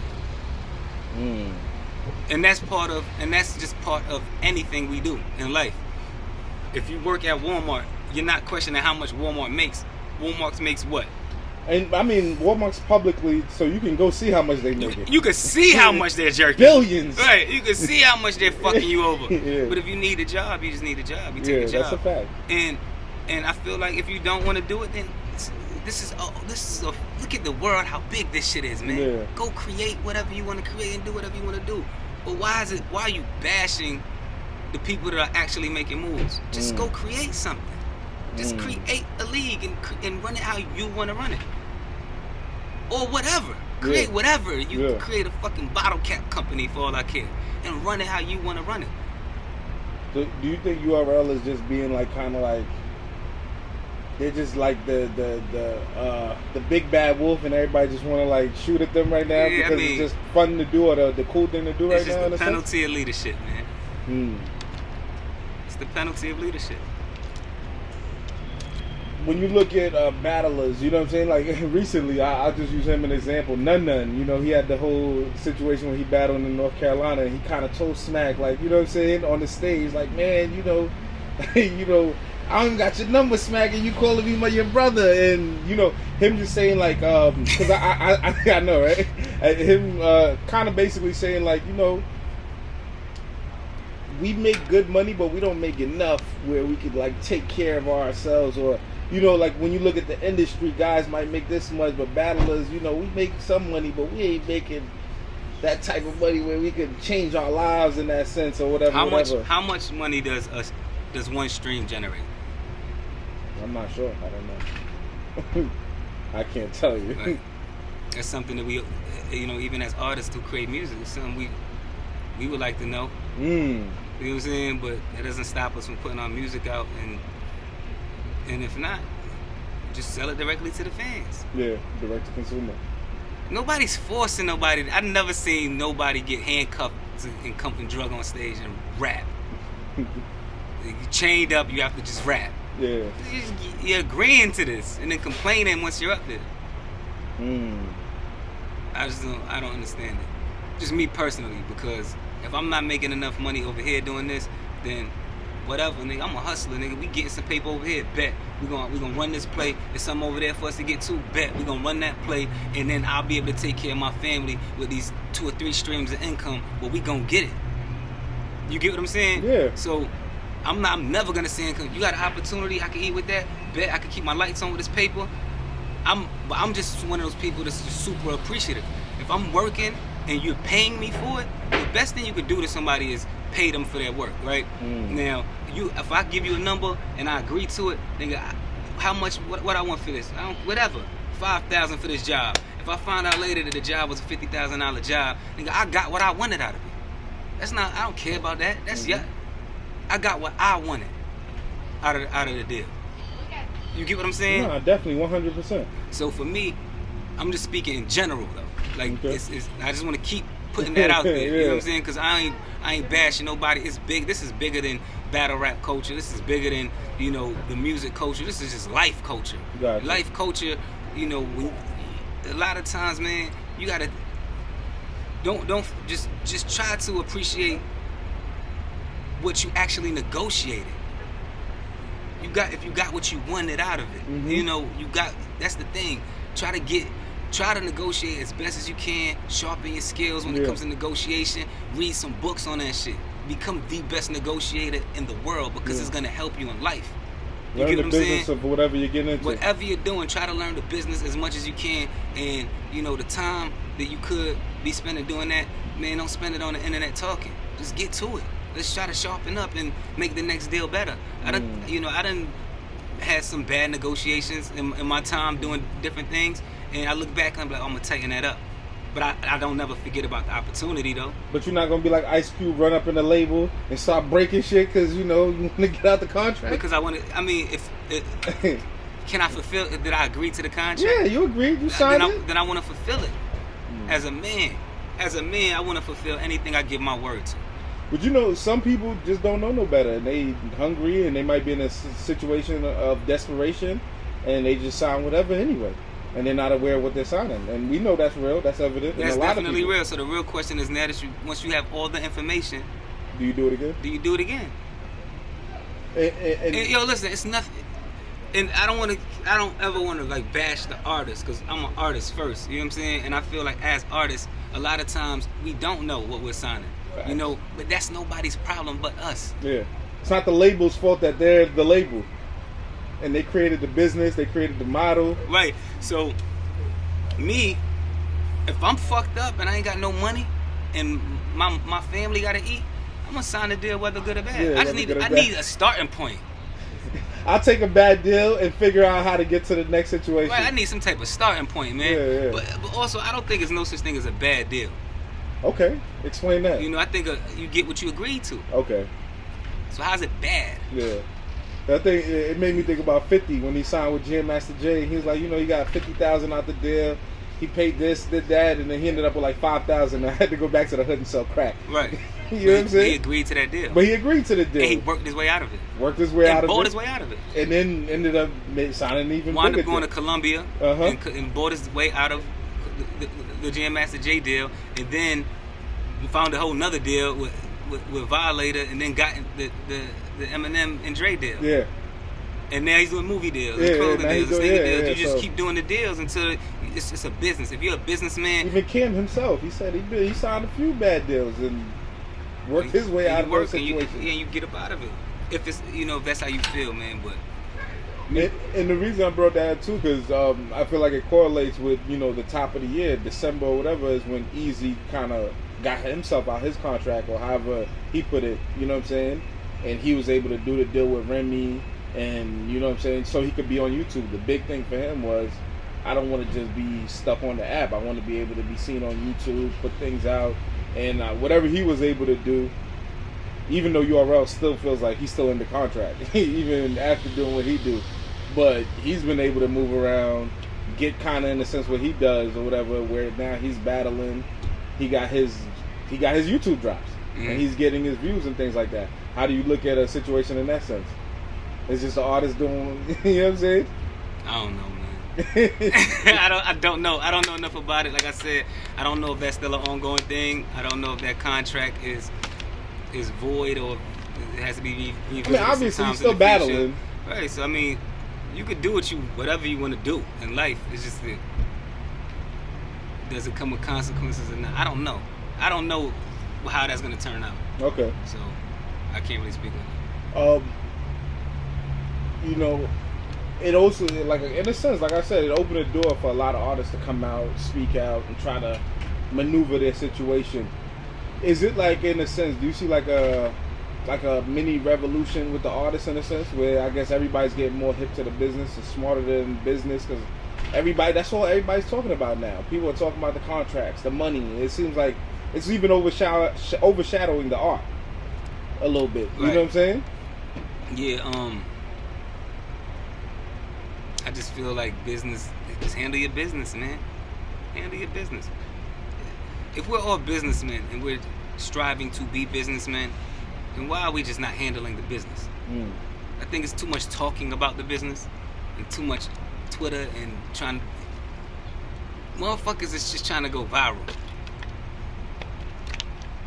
And that's just part of anything we do in life. If you work at Walmart, you're not questioning how much Walmart makes. Walmart makes what? And I mean, Walmart's publicly, so you can go see how much they make it. You can see how much they're jerking. Billions. Right. You can see how much they're fucking you over. Yeah. But if you need a job, you just need a job. You take a job. That's a fact. And I feel like if you don't want to do it, then look at the world, how big this shit is, man. Yeah. Go create whatever you want to create and do whatever you want to do. But why are you bashing the people that are actually making moves? Just go create something. Just create a league and run it how you want to run it. Or whatever. Create whatever. You create a fucking bottle cap company for all I care. And run it how you want to run it. So do you think URL is just being like kind of like, they're just like the big bad wolf and everybody just want to like shoot at them right now because it's just fun to do or the cool thing to do right now? It's just the penalty of leadership, man. It's the penalty of leadership. When you look at battlers, you know what I'm saying? Like recently, I'll just use him as an example. None. You know, he had the whole situation when he battled in North Carolina, and he kind of told Smack, like, you know what I'm saying, on the stage, like, man, you know, I don't got your number, Smack, and you calling me your brother, and you know, him just saying like, because I know, right? Him kind of basically saying like, you know, we make good money, but we don't make enough where we could like take care of ourselves, or you know, like when you look at the industry, guys might make this much, but battlers, you know, we make some money, but we ain't making that type of money where we could change our lives in that sense or whatever. How much money does one stream generate? I'm not sure. I don't know. I can't tell you. Right. That's something that we, you know, even as artists who create music, it's something we would like to know. You know what I'm saying? But that doesn't stop us from putting our music out, and if not, just sell it directly to the fans. Yeah, direct to consumer. Nobody's forcing nobody. I've never seen nobody get handcuffed and come and drug on stage and rap. You chained up, you have to just rap. Yeah. You're agreeing to this and then complaining once you're up there. I don't understand it. Just me personally, because if I'm not making enough money over here doing this, then whatever, nigga, I'm a hustler, nigga. We getting some paper over here, bet. We gonna run this play. There's something over there for us to get to, bet. We gonna run that play, and then I'll be able to take care of my family with these 2 or 3 streams of income. But we gonna get it. You get what I'm saying? Yeah. So I'm never gonna say income. You got an opportunity, I can eat with that. Bet I can keep my lights on with this paper. I'm just one of those people that's just super appreciative. If I'm working and you're paying me for it, the best thing you could do to somebody is pay them for their work, right? Now, if I give you a number and I agree to it, nigga, how much? What I want for this? Whatever. $5,000 for this job. If I find out later that the job was a $50,000 job, nigga, I got what I wanted out of it. That's not. I don't care about that. That's I got what I wanted out of the deal. You get what I'm saying? No, definitely, 100%. So for me, I'm just speaking in general though. Like I just want to keep putting that out there. You know what I'm saying? Because I ain't bashing nobody. It's big. This is bigger than battle rap culture. This is bigger than, you know, the music culture. This is just life culture. Gotcha. Life culture. You know, a lot of times, man, you gotta don't just try to appreciate what you actually negotiated. If you got what you wanted out of it, Mm-hmm. you know, that's the thing. Try to negotiate as best as you can. Sharpen your skills when it comes to negotiation. Read some books on that shit. Become the best negotiator in the world, because it's gonna help you in life. You learn get the what I'm business saying? of whatever you're getting into. Whatever you're doing, try to learn the business as much as you can. And you know, the time that you could be spending doing that, man, don't spend it on the internet talking. Just get to it. Let's try to sharpen up and make the next deal better. I done had some bad negotiations in my time doing different things, and I look back and I'm like, I'm gonna tighten that up. But I don't never forget about the opportunity though. But you're not gonna be like Ice Cube, run up in the label and start breaking shit because you know you want to get out the contract. Because I want to. I mean, can I fulfill? Did I agree to the contract? Yeah, you agreed. You signed it. Then I want to fulfill it. As a man, I want to fulfill anything I give my word to. But you know, some people just don't know no better, and they hungry, and they might be in a situation of desperation, and they just sign whatever anyway, and they're not aware of what they're signing. And we know that's real. That's evident. That's in a lot definitely of people. real. So the real question is now that once you have all the information, do you do it again? Do you do it again? And yo, listen, it's nothing. And I don't ever want to like bash the artist, because I'm an artist first. You know what I'm saying? And I feel like as artists, a lot of times we don't know what we're signing. Facts. You know, but that's nobody's problem but us. Yeah, it's not the label's fault that they're the label, and they created the business, they created the model. Right. So, me, if I'm fucked up and I ain't got no money, and my family gotta eat, I'm gonna sign a deal whether good or bad. Yeah, I need a starting point. I'll take a bad deal and figure out how to get to the next situation. Right. I need some type of starting point, man. Yeah. But also, I don't think there's no such thing as a bad deal. Okay, explain that. You know, I think you get what you agreed to. Okay. So how's it bad? Yeah. I think it made me think about 50 when he signed with Jam Master Jay. He was like, you know, he got 50,000 out the deal. He paid this, did that, and then he ended up with like 5,000. I had to go back to the hood and sell crack. Right. You know what I'm saying? He agreed to that deal. But he agreed to the deal. And he worked his way out of it. Bought his way out of it. And then ended up signing even Wound bigger up going deal. to Columbia and bought his way out of the Jam Master Jay deal, and then found a whole nother deal with Violator, and then got the Eminem and Dre deal. Yeah. And now he's doing movie deals, and clothing deals, and sneaker deals. You just keep doing the deals until it's a business. If you're a businessman, even Kim himself, he said he signed a few bad deals and worked his way out of those situations. And you get up out of it. If it's if that's how you feel, man. But and the reason I brought that up too, because I feel like it correlates with the top of the year, December or whatever, is when Easy kind of got himself out his contract, or however he put it. You know what I'm saying? And he was able to do the deal with Remy, and you know what I'm saying, so he could be on YouTube. The big thing for him was, I don't want to just be stuck on the app. I want to be able to be seen on YouTube, put things out, and whatever he was able to do, even though URL still feels like he's still in the contract, even after doing what he do. But he's been able to move around, get kind of in a sense what he does or whatever, where now he's battling. He got his YouTube drops, and he's getting his views and things like that. How do you look at a situation in that sense? It's just the artist doing, you know what I'm saying? I don't know, man. I don't know. I don't know enough about it. Like I said, I don't know if that's still an ongoing thing. I don't know if that contract is void or it has to be revisited. I mean, obviously he's still battling. Right. So I mean, you could do whatever you want to do in life. It's just that, does it come with consequences or not? I don't know. I don't know how that's gonna turn out. Okay. So I can't really speak on that. It also, like, in a sense, like I said, it opened the door for a lot of artists to come out, speak out, and try to maneuver their situation. Is it like, in a sense, do you see like a mini revolution with the artists in a sense, where I guess everybody's getting more hip to the business and smarter than business, because that's all everybody's talking about now. People are talking about the contracts, the money. It seems like it's even overshadowing the art a little bit. You know what I'm saying? Yeah. I just feel like business, just handle your business, man. Handle your business. If we're all businessmen and we're striving to be businessmen, then why are we just not handling the business? I think it's too much talking about the business and too much Twitter and motherfuckers is just trying to go viral.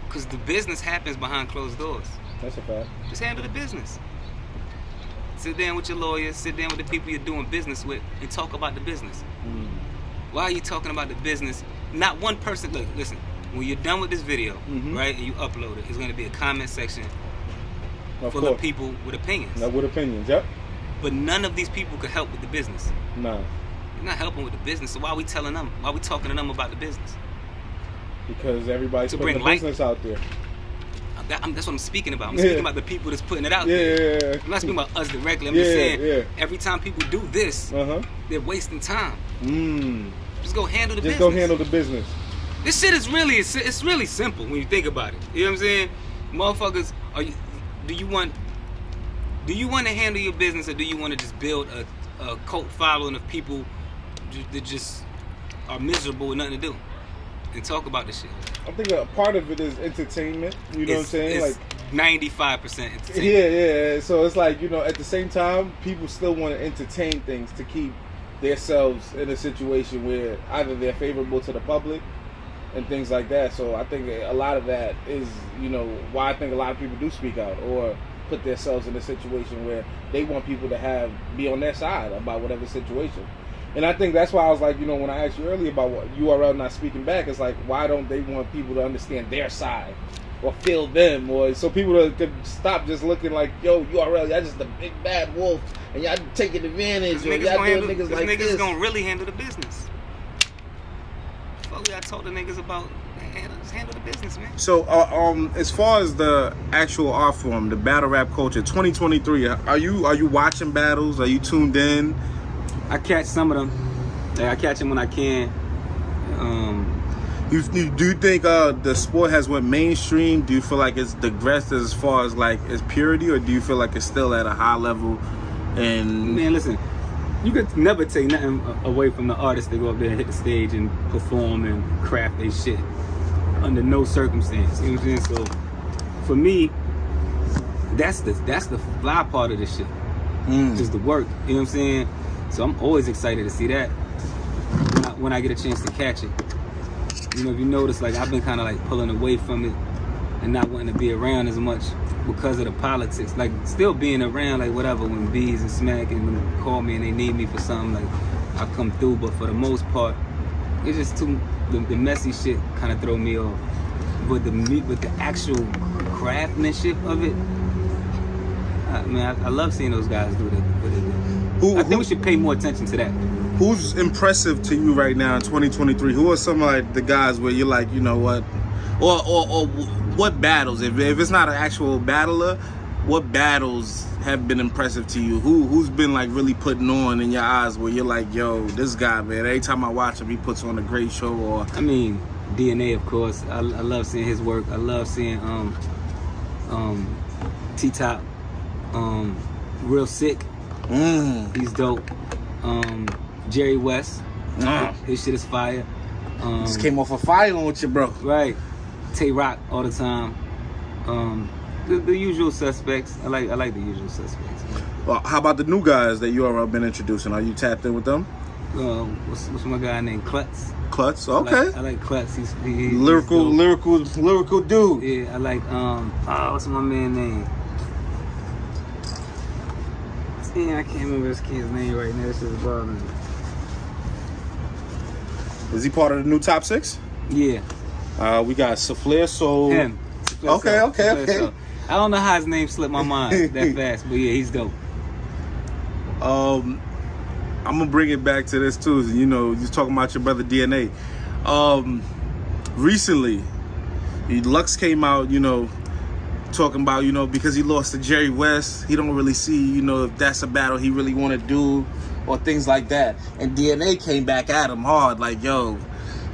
Because the business happens behind closed doors. That's a fact. Just handle the business. Sit down with your lawyers, sit down with the people you're doing business with, and talk about the business. Why are you talking about the business? Not one person. Look, listen. When you're done with this video, right, and you upload it, it's going to be a comment section full of people with opinions. With opinions, yep. But none of these people could help with the business. No. You're not helping with the business, so why are we telling them? Why are we talking to them about the business? Because everybody's putting the business out there. That's what I'm speaking about. I'm speaking about the people that's putting it out there. I'm not speaking about us directly. I'm just saying every time people do this, they're wasting time. Just go handle the business. Just go handle the business. This shit is really, it's really simple when you think about it. You know what I'm saying? Motherfuckers, do you want to handle your business, or do you want to just build a cult following of people that just are miserable with nothing to do and talk about this shit? I think a part of it is entertainment. You know what I'm saying? It's like 95% entertainment. Yeah. So it's like, you know, at the same time, people still want to entertain things to keep themselves in a situation where either they're favorable to the public and things like that. So I think a lot of that is, you know, why I think a lot of people do speak out or put themselves in a situation where they want people to be on their side about whatever situation. And I think that's why I was like, you know, when I asked you earlier about what URL not speaking back, it's like, why don't they want people to understand their side or feel them, or so people could stop just looking like, yo, URL, y'all just the big bad wolf and y'all taking advantage, or y'all doing niggas like this. Niggas gonna really handle the business. Fuck, I told the niggas about, just handle the business, man. So, as far as the actual art form, the battle rap culture, 2023, are you watching battles? Are you tuned in? I catch some of them. I catch them when I can. Do you think the sport has went mainstream? Do you feel like it's digressed as far as like its purity, or do you feel like it's still at a high level? And man, listen, you could never take nothing away from the artists that go up there and hit the stage and perform and craft their shit under no circumstance. You know what I'm saying? So for me, that's the fly part of this shit. Just the work. You know what I'm saying? So I'm always excited to see that when I get a chance to catch it. You know, if you notice, like, I've been kind of like pulling away from it and not wanting to be around as much because of the politics. Like, still being around, like, whatever, when Bees and Smack and them call me and they need me for something, like, I come through. But for the most part, it's just the messy shit kind of throw me off. But the actual craftsmanship of it, I love seeing those guys do what they do. I think we should pay more attention to that. Who's impressive to you right now in 2023? Who are some of like the guys where you're like, you know what, or what battles? If it's not an actual battler, what battles have been impressive to you? Who's been like really putting on in your eyes where you're like, yo, this guy, man, every time I watch him, he puts on a great show? Or I mean, DNA, of course. I love seeing his work. I love seeing T-Top, Real Sick. He's dope. Jerry West, his shit is fire. Just came off a fire on with you, bro. Right. Tay Rock all the time. The usual suspects. I like the usual suspects. Well, how about the new guys that you have been introducing? Are you tapped in with them? What's my guy named Klutz? Klutz, okay. I like Klutz. He's lyrical dude. Yeah, I like what's my man name? Yeah, I can't remember this kid's name right now. This is bothering me. Is he part of the new top 6? Yeah. We got Souffleur Soul. Him. Okay. I don't know how his name slipped my mind that fast, but yeah, he's dope. I'm gonna bring it back to this too. You know, you're talking about your brother DNA. Recently, Lux came out, you know, talking about, you know, because he lost to Jerry West, he don't really see, you know, if that's a battle he really want to do or things like that. And DNA came back at him hard, like, yo,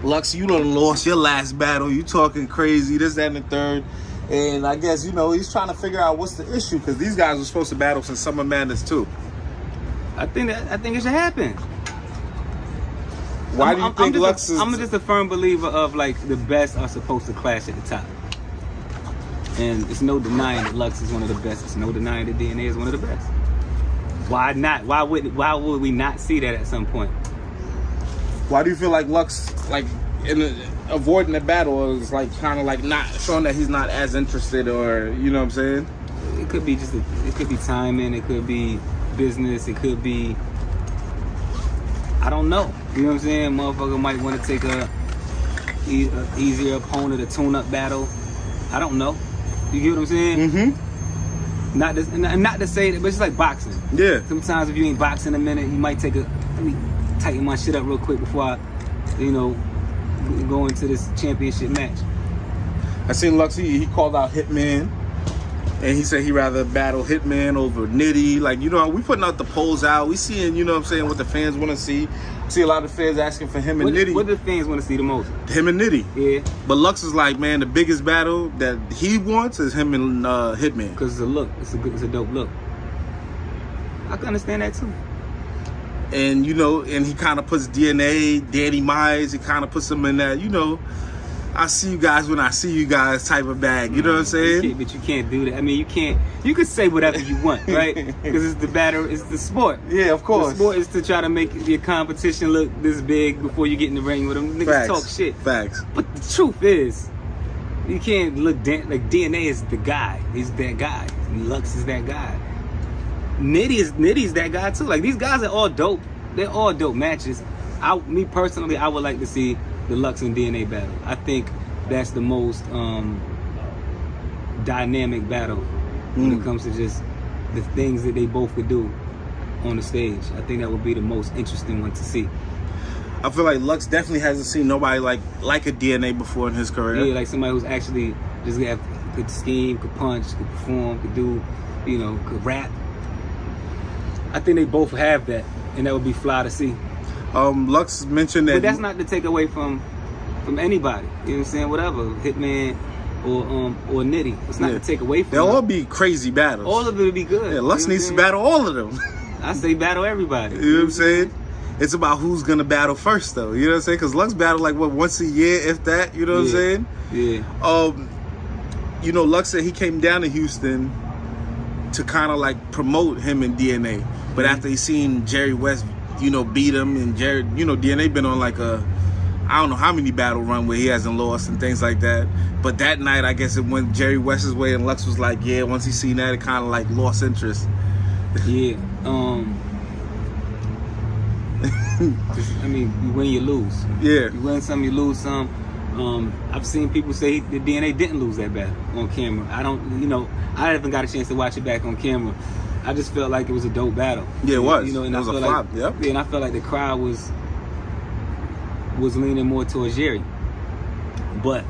Lux, you done lost your last battle. You talking crazy, this, that, and the third. And I guess, you know, he's trying to figure out what's the issue, because these guys were supposed to battle since Summer Madness too. I think it should happen. Why do you think Lux is... I'm just a firm believer of, like, the best are supposed to clash at the top. And it's no denying that Lux is one of the best. It's no denying that DNA is one of the best. Why not? Why would we not see that at some point? Why do you feel like Lux, like, avoiding the battle is like kind of like not showing that he's not as interested, or you know what I'm saying? It could be it could be timing, it could be business, it could be, I don't know. You know what I'm saying? Motherfucker might want to take a easier opponent, a tune-up battle. I don't know. You get what I'm saying? Mm-hmm. Not to say that, but it's like boxing. Yeah. Sometimes if you ain't boxing a minute, you might take let me tighten my shit up real quick before I, go into this championship match. I seen Lux, he called out Hitman, and he said he'd rather battle Hitman over Nitty. Like, we putting out the polls out. We seeing, what I'm saying, what the fans want to see. See a lot of fans asking for him and Nitty. What do the fans want to see the most? Him and Nitty. Yeah. But Lux is like, man, the biggest battle that he wants is him and Hitman. Because it's a look. It's a dope look. I can understand that too. And, and he kind of puts DNA, Danny Myers, he kind of puts him in that, I see you guys when I see you guys type of bag. You know what I'm saying? But you can't do that. I mean, you can say whatever you want, right? Because it's the battle, it's the sport. Yeah, of course. The sport is to try to make your competition look this big before you get in the ring with them. Niggas Facts. Talk shit. Facts. But the truth is, you can't look like DNA is the guy. He's that guy. Lux is that guy. Nitty's that guy too. Like, these guys are all dope. They're all dope matches. Me personally, I would like to see the Lux and DNA battle. I think that's the most dynamic battle when it comes to just the things that they both could do on the stage. I think that would be the most interesting one to see. I feel like Lux definitely hasn't seen nobody like a DNA before in his career. Yeah, like somebody who's actually just could scheme, could punch, could perform, could do, could rap. I think they both have that, and that would be fly to see. Lux mentioned that, but that's not to take away from anybody. You know what I'm saying? Whatever, Hitman or Nitty. It's not to take away from. They'll all be crazy battles. All of it would be good. Yeah, Lux needs to battle all of them. I say battle everybody. You know what I'm saying? It's about who's gonna battle first, though. You know what I'm saying? Because Lux battle like once a year, if that. You know what I'm saying? Yeah. Lux said he came down to Houston to kind of like promote him and DNA, but after he seen Jerry West, beat him, and Jerry, DNA been on like I don't know how many battle run where he hasn't lost and things like that. But that night, I guess it went Jerry West's way, and Lux was like, yeah, once he seen that, it kind of like lost interest. Yeah. I mean, you win, you lose. Yeah. You win some, you lose some. I've seen people say the DNA didn't lose that battle on camera. I haven't got a chance to watch it back on camera. I just felt like it was a dope battle. Yeah, it was. And it was a flop. Yep. Yeah, and I felt like the crowd was leaning more towards Jerry. But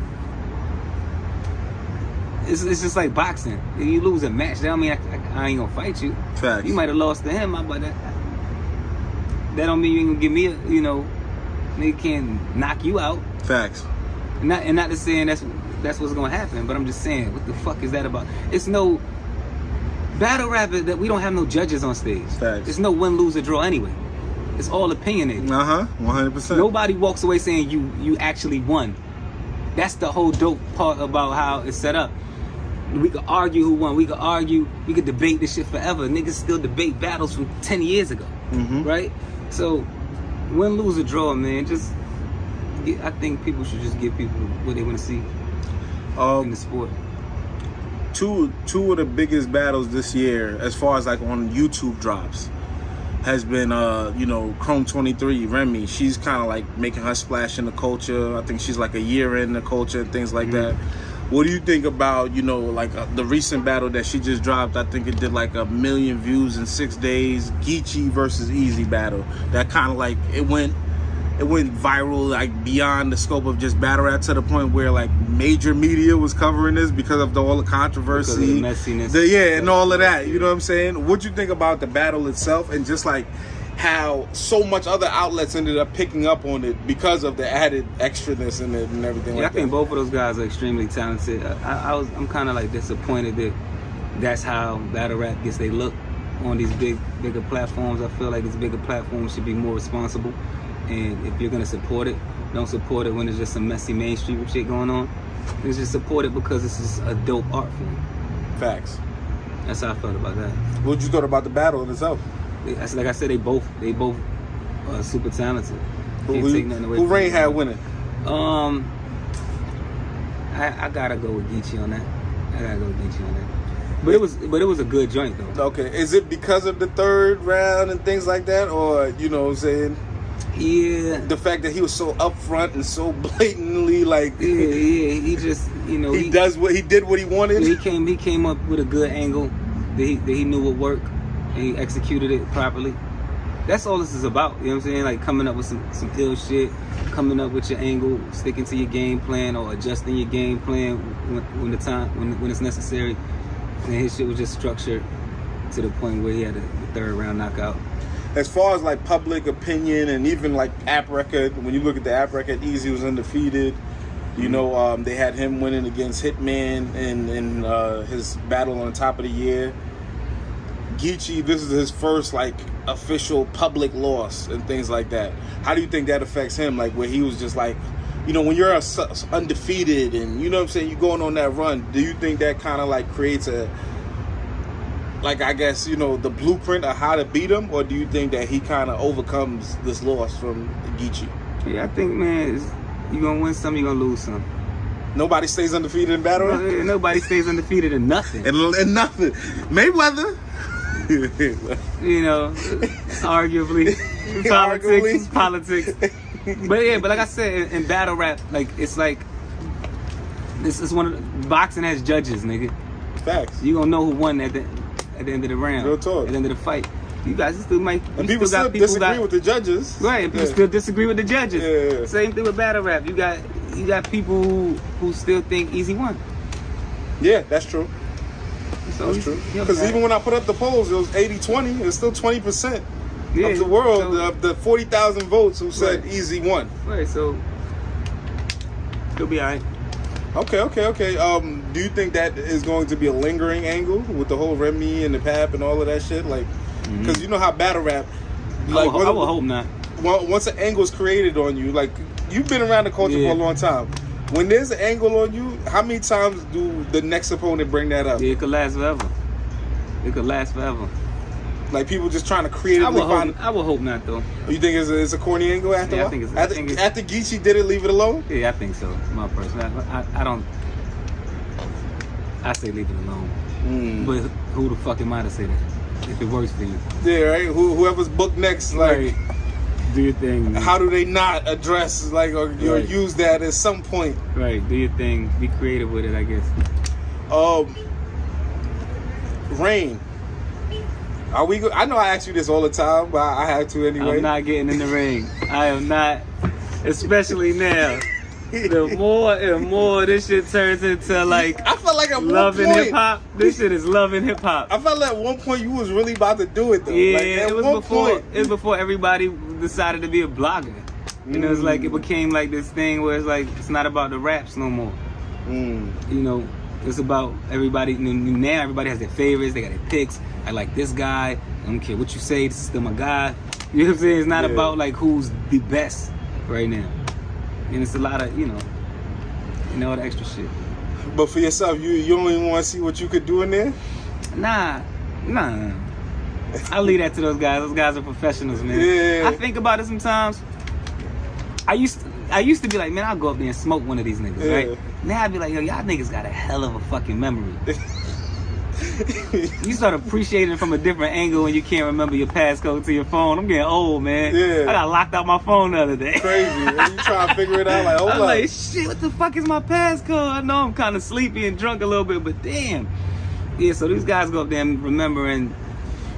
it's just like boxing. If you lose a match, that don't mean I ain't gonna fight you. Facts. You might have lost to him, but that don't mean you ain't gonna give me nigga can't knock you out. Facts. And not to saying that's what's gonna happen, but I'm just saying, what the fuck is that about? It's no battle rap that we don't have no judges on stage. Facts. There's no win, lose, or draw anyway. It's all opinionated. 100%. Nobody walks away saying you actually won. That's the whole dope part about how it's set up. We could argue who won. We could debate this shit forever. Niggas still debate battles from 10 years ago. Mm-hmm. Right? So, win, lose, or draw, man. I think people should just give people what they want to see in the sport. Two of the biggest battles this year, as far as like on YouTube drops, has been Chrome 23, Remy. She's kind of like making her splash in the culture. I think she's like a year in the culture and things like that. What do you think about the recent battle that she just dropped? I think it did like 1 million views in 6 days. Geechee versus Easy battle. That kind of like it went viral, like beyond the scope of just battle rap, to the point where like major media was covering this because of all the controversy, because of the messiness, and all of that. You know what I'm saying? What you think about the battle itself, and just like how so much other outlets ended up picking up on it because of the added extraness in it and everything like that? I think both of those guys are extremely talented. I'm kind of like disappointed that that's how battle rap gets they look on these bigger platforms. I feel like these bigger platforms should be more responsible. And if you're gonna support it, don't support it when there's just some messy mainstream shit going on. It's just support it because this is a dope art form. Facts. That's how I felt about that. What you thought about the battle itself? Like I said, they both super talented. Who Rain had winning? I gotta go with Geechee on that. But it was a good joint though. Okay, is it because of the third round and things like that, or you know what I'm saying? Yeah. The fact that he was so upfront and so blatantly like. Yeah. He just he did what he wanted. He came up with a good angle that he knew would work, and he executed it properly. That's all this is about. You know what I'm saying? Like coming up with some ill shit, coming up with your angle, sticking to your game plan or adjusting your game plan when it's necessary. And his shit was just structured to the point where he had a third round knockout. As far as like public opinion and even like app record, when you look at the app record, Easy was undefeated. You know, they had him winning against Hitman in his battle on top of the year. Geechee, this is his first like official public loss and things like that. How do you think that affects him? Like where he was just like, you know, when you're undefeated and you know what I'm saying, you're going on that run. Do you think that kind of like creates a, like I guess, you know, the blueprint of how to beat him, or do you think that he kind of overcomes this loss from Geechee? Yeah, I think, man, you're gonna win some, you're gonna lose some. Nobody stays undefeated in battle? Nobody stays undefeated in nothing. And nothing. Mayweather. You know, arguably. Politics. But like I said, in battle rap, like it's like this is one of boxing has judges, nigga. Facts. You gonna know who won at the end of the round. Real talk. At the end of the fight. You guys still might. And people still disagree with the judges. Right, and people still disagree with the judges. Yeah. Same thing with battle rap. You got people who still think Easy won. Yeah, that's true. So that's true. Because even when I put up the polls, it was 80-20. It was still 20% of the world, of the 40,000 votes who said Easy won. Right, so it'll be alright. Okay. Do you think that is going to be a lingering angle with the whole Remy and the Pap and all of that shit? Like, because you know how battle rap, like, I would hope not. Once an angle is created on you, like you've been around the culture for a long time. When there's an angle on you, how many times do the next opponent bring that up? Yeah, it could last forever. Like people just trying to creatively find. I would hope not, though. You think it's a corny angle after? Yeah, I think it's after Geechee did it, leave it alone. Yeah, I think so. My personal, I don't. I say leave it alone. But who the fuck am I to say that? If it works for you. Yeah, right. Whoever's booked next, like. Right. Do your thing, man. How do they not address or use that at some point? Right, do your thing. Be creative with it, I guess. Rain. Are we? I know I ask you this all the time, but I have to anyway. I'm not getting in the ring. I am not, especially now. The more and more this shit turns into like I felt like at loving one point, hip hop. This shit is loving hip hop. I felt like at one point you was really about to do it though. Yeah, like, it was before everybody decided to be a blogger. You know, it's like it became like this thing where it's like it's not about the raps no more. You know, it's about everybody. Now everybody has their favorites. They got their picks. I like this guy. I don't care what you say. This is still my guy. You know what I'm saying? It's not about like who's the best right now. And it's a lot of, you know, all the extra shit. But for yourself, you don't even want to see what you could do in there? Nah. I leave that to those guys. Those guys are professionals, man. Yeah. I think about it sometimes. I used to be like, man, I'll go up there and smoke one of these niggas, right? Now I'd be like, yo, y'all niggas got a hell of a fucking memory. You start appreciating it from a different angle when you can't remember your passcode to your phone. I'm getting old, man. Yeah. I got locked out my phone the other day. Crazy. And you trying to figure it out like, hold up. I'm like, shit, what the fuck is my passcode? I know I'm kind of sleepy and drunk a little bit, but damn. Yeah, so these guys go up there and remembering.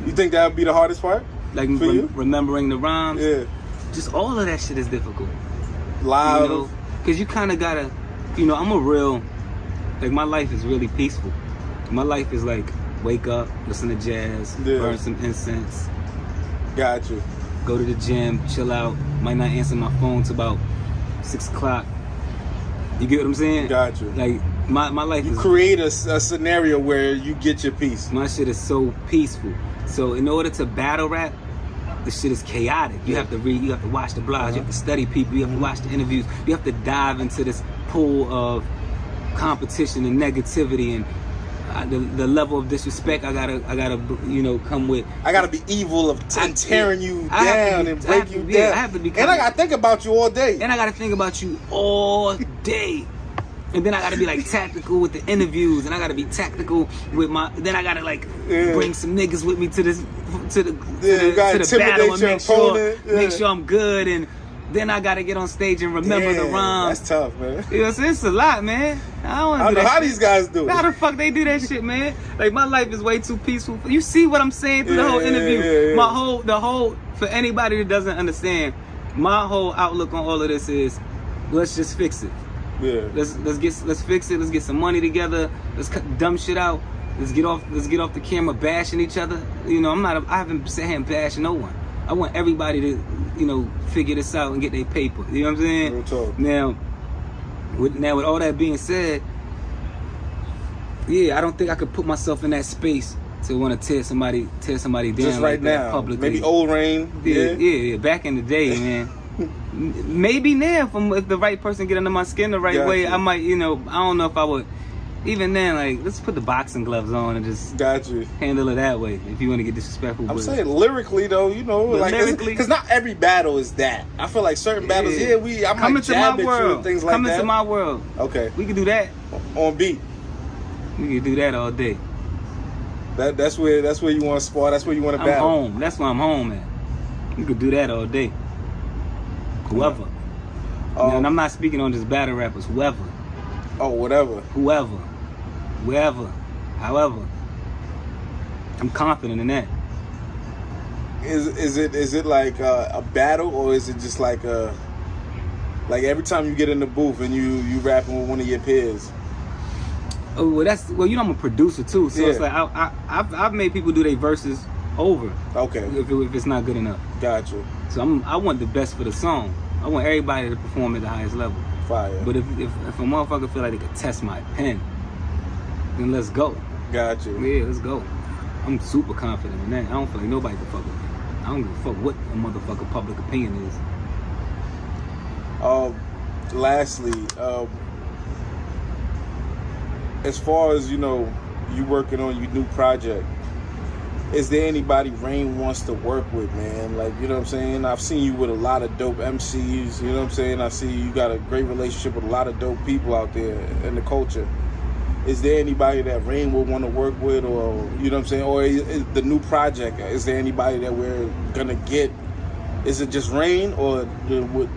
You think that would be the hardest part? Like for you? Remembering the rhymes? Yeah. Just all of that shit is difficult. Live. You know? Because you kind of got to, you know, like my life is really peaceful. My life is like, wake up, listen to jazz, burn some incense. Got you. Go to the gym, chill out. Might not answer my phone till about 6 o'clock. You get what I'm saying? Got you. Like my life is. Create a scenario where you get your peace. My shit is so peaceful. So in order to battle rap, the shit is chaotic. You have to read, you have to watch the blogs, you have to study people, you have to watch the interviews, you have to dive into this pool of competition and negativity and the level of disrespect I gotta come with. I gotta be evil and tearing you down and break you down. I have to be. And I gotta think about you all day. And I gotta think about you all day. And then I gotta be like tactical with the interviews, and I gotta be tactical with my. Then I gotta like bring some niggas with me to the battle and make sure I'm good. And then I gotta get on stage and remember the rhymes. That's tough, man. You know, it's a lot, man. I don't know how these guys do it. How the fuck they do that shit, man? Like my life is way too peaceful. You see what I'm saying through the whole interview? Yeah. For anybody that doesn't understand, my whole outlook on all of this is, let's just fix it. Yeah. Let's fix it. Let's get some money together. Let's cut dumb shit out. Let's get off the camera bashing each other. You know, I haven't sat here and bashed no one. I want everybody to, you know, figure this out and get their paper. You know what I'm saying? Real talk. Now with all that being said, yeah, I don't think I could put myself in that space to want to tear somebody down just right like now. Publicly. Maybe old Rain. Yeah. Back in the day, man. Maybe now, if the right person get under my skin the right way, I might, you know, I don't know if I would. Even then, like, let's put the boxing gloves on and just handle it that way. If you want to get disrespectful, I'm saying lyrically though, you know, like because not every battle is that. I feel like certain battles, I might jab at you and things like that. Come into my world. Okay, we can do that on beat. We can do that all day. That's where you want to spar. That's where you want to battle. I'm home. That's where I'm home at. You could do that all day. Whoever. And I'm not speaking on just battle rappers. Whoever. Oh, whatever. Whoever. Wherever. However. I'm confident in that. Is it like a battle, or is it just like every time you get in the booth and you rapping with one of your peers? Oh, well, you know I'm a producer too, so it's like I've made people do their verses over. Okay. If it's not good enough. Gotcha. So I want the best for the song. I want everybody to perform at the highest level. Fire. But if a motherfucker feel like they could test my pen, then let's go. Gotcha. Yeah, let's go. I'm super confident in that. I don't feel like nobody can fuck with me. I don't give a fuck what a motherfucker public opinion is. Lastly, as far as, you know, you working on your new project, is there anybody Rain wants to work with, man? Like, you know what I'm saying? I've seen you with a lot of dope MCs, you know what I'm saying? I see you got a great relationship with a lot of dope people out there in the culture. Is there anybody that Rain will want to work with, or, you know what I'm saying? Or is the new project, is there anybody that we're going to get? Is it just Rain, or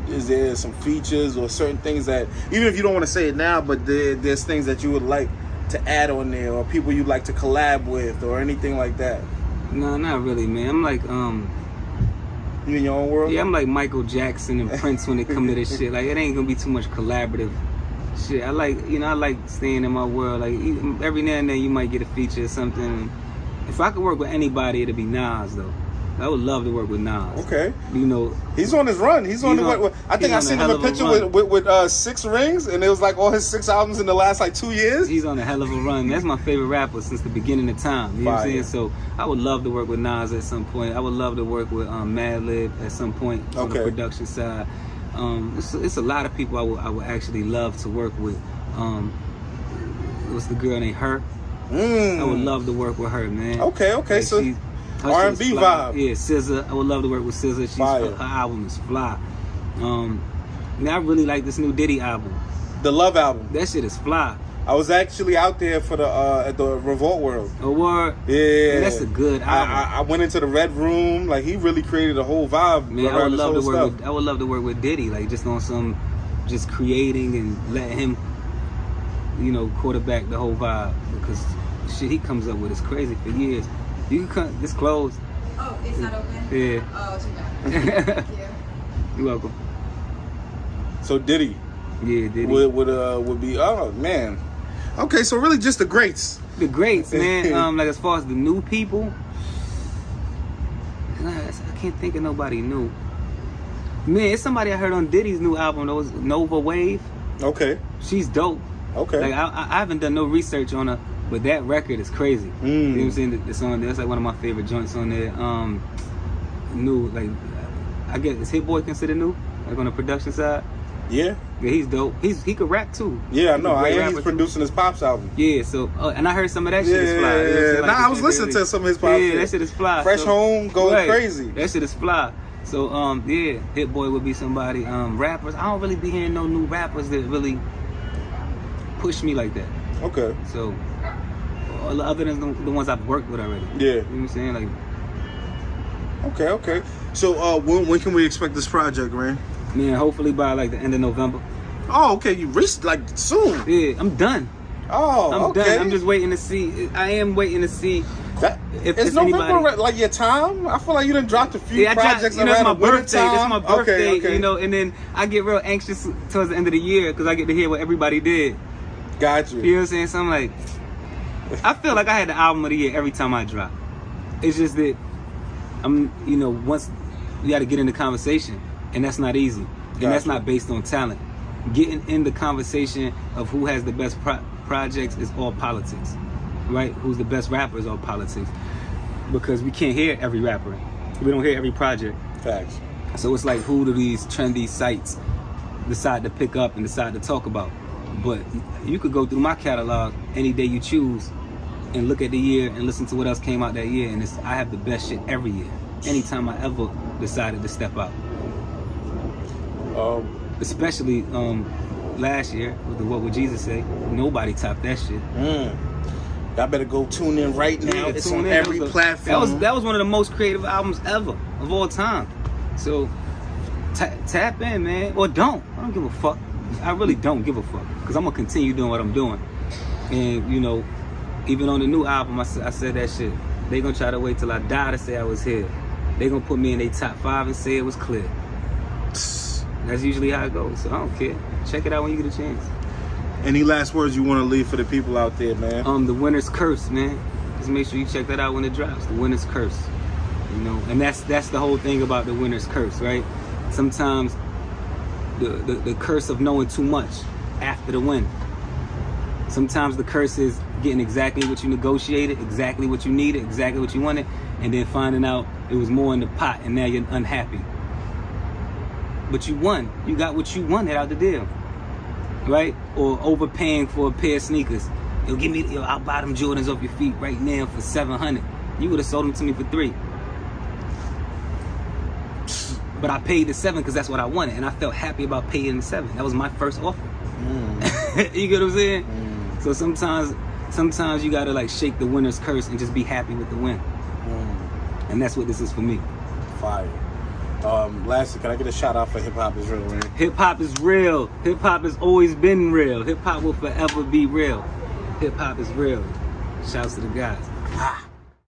is there some features or certain things that, even if you don't want to say it now, but there's things that you would like to add on there, or people you'd like to collab with, or anything like that? No, not really, man. I'm like, you in your own world? Yeah, I'm like Michael Jackson and Prince when it come to this shit. Like, it ain't gonna be too much collaborative shit. I like staying in my world. Like, every now and then you might get a feature or something. If I could work with anybody, it'd be Nas, though. I would love to work with Nas. Okay. You know, he's on his run. He's on the. I think I seen him a picture with 6 rings, and it was like all his 6 albums in the last like 2 years. He's on a hell of a run. That's my favorite rapper since the beginning of time. You know what I'm saying? So I would love to work with Nas at some point. I would love to work with Madlib at some point on the production side. It's a lot of people I would actually love to work with. What's the girl named Her? I would love to work with her, man. Okay. Like, so R&B vibe. Yeah, SZA. I would love to work with SZA. Her album is fly. I really like this new Diddy album. The Love album. That shit is fly. I was actually out there for at the Revolt World. Oh, word? Yeah. That's a good album. I went into the Red Room. Like, he really created a whole vibe. Man, I would love to work with Diddy. Like, just on some, just creating and letting him, you know, quarterback the whole vibe. Because shit he comes up with is crazy for years. You can cut this closed. Oh, it's not open? Yeah. Oh, too bad. Thank you. You're welcome. So Diddy. Yeah, Diddy. Would be, oh man. Okay, so really just the greats. The greats, man. Like, as far as the new people, I can't think of nobody new. Man, it's somebody I heard on Diddy's new album. That was Nova Wave. Okay. She's dope. Okay. Like, I haven't done no research on her, but that record is crazy. You know what I'm saying? It's on there. It's like one of my favorite joints on there. New, like, I guess, is Hit Boy considered new? Like, on the production side? Yeah. Yeah, he's dope. He could rap too. Yeah, I know. He's a great He's rapper, producing his Pops album. Yeah, so and I heard some of that shit is fly. You know what I'm saying? Like, I was listening to some of his Pops. Yeah, that shit is fly. Fresh Home going crazy. That shit is fly. So yeah, Hit Boy would be somebody. Rappers, I don't really be hearing no new rappers that really push me like that. Okay. So other than the ones I've worked with already. Yeah. You know what I'm saying? Like. Okay. So when can we expect this project, Rain? Man, hopefully by like the end of November. Oh, okay. You reached like soon. Yeah, I'm done. Oh, I'm okay. done. I'm just waiting to see. I am waiting to see if November like your time. I feel like you done dropped a few projects around my the winter birthday. time. That's my birthday. Okay. You know, and then I get real anxious towards the end of the year because I get to hear what everybody did. Got you. You know what I'm saying? So I'm like, I feel like I had the album of the year every time I drop. It's just that once you got to get in the conversation, and that's not easy, and that's not based on talent. Getting in the conversation of who has the best projects is all politics, right? Who's the best rapper is all politics, because we can't hear every rapper, we don't hear every project. Facts. So it's like, who do these trendy sites decide to pick up and decide to talk about? But you could go through my catalog any day you choose and look at the year and listen to what else came out that year, and I have the best shit every year, anytime I ever decided to step out. Especially last year with the What Would Jesus Say? Nobody topped that shit. Y'all better go tune in right now. It's on every platform. That was one of the most creative albums ever of all time. So tap in, man, or don't. I don't give a fuck. I really don't give a fuck, because I'm gonna continue doing what I'm doing. And even on the new album, I said that shit. They gonna try to wait till I die to say I was here. They gonna put me in their top 5 and say it was clear. That's usually how it goes, so I don't care. Check it out when you get a chance. Any last words you want to leave for the people out there, man? The Winner's Curse, man. Just make sure you check that out when it drops. The Winner's Curse. And that's the whole thing about the Winner's Curse, right? Sometimes the curse of knowing too much after the win. Sometimes the curse is getting exactly what you negotiated, exactly what you needed, exactly what you wanted, and then finding out it was more in the pot and now you're unhappy. But you won. You got what you wanted out the deal, right? Or overpaying for a pair of sneakers. I'll buy them Jordans off your feet right now for $700. You would have sold them to me for $3. But I paid the $7 because that's what I wanted, and I felt happy about paying the $7. That was my first offer. You get what I'm saying? So sometimes you gotta like shake the winner's curse and just be happy with the win. And that's what this is for me. Fire. Lastly, can I get a shout out for Hip Hop is Real, man? Hip hop is real. Hip hop has always been real. Hip hop will forever be real. Hip hop is real. Shouts to the guys.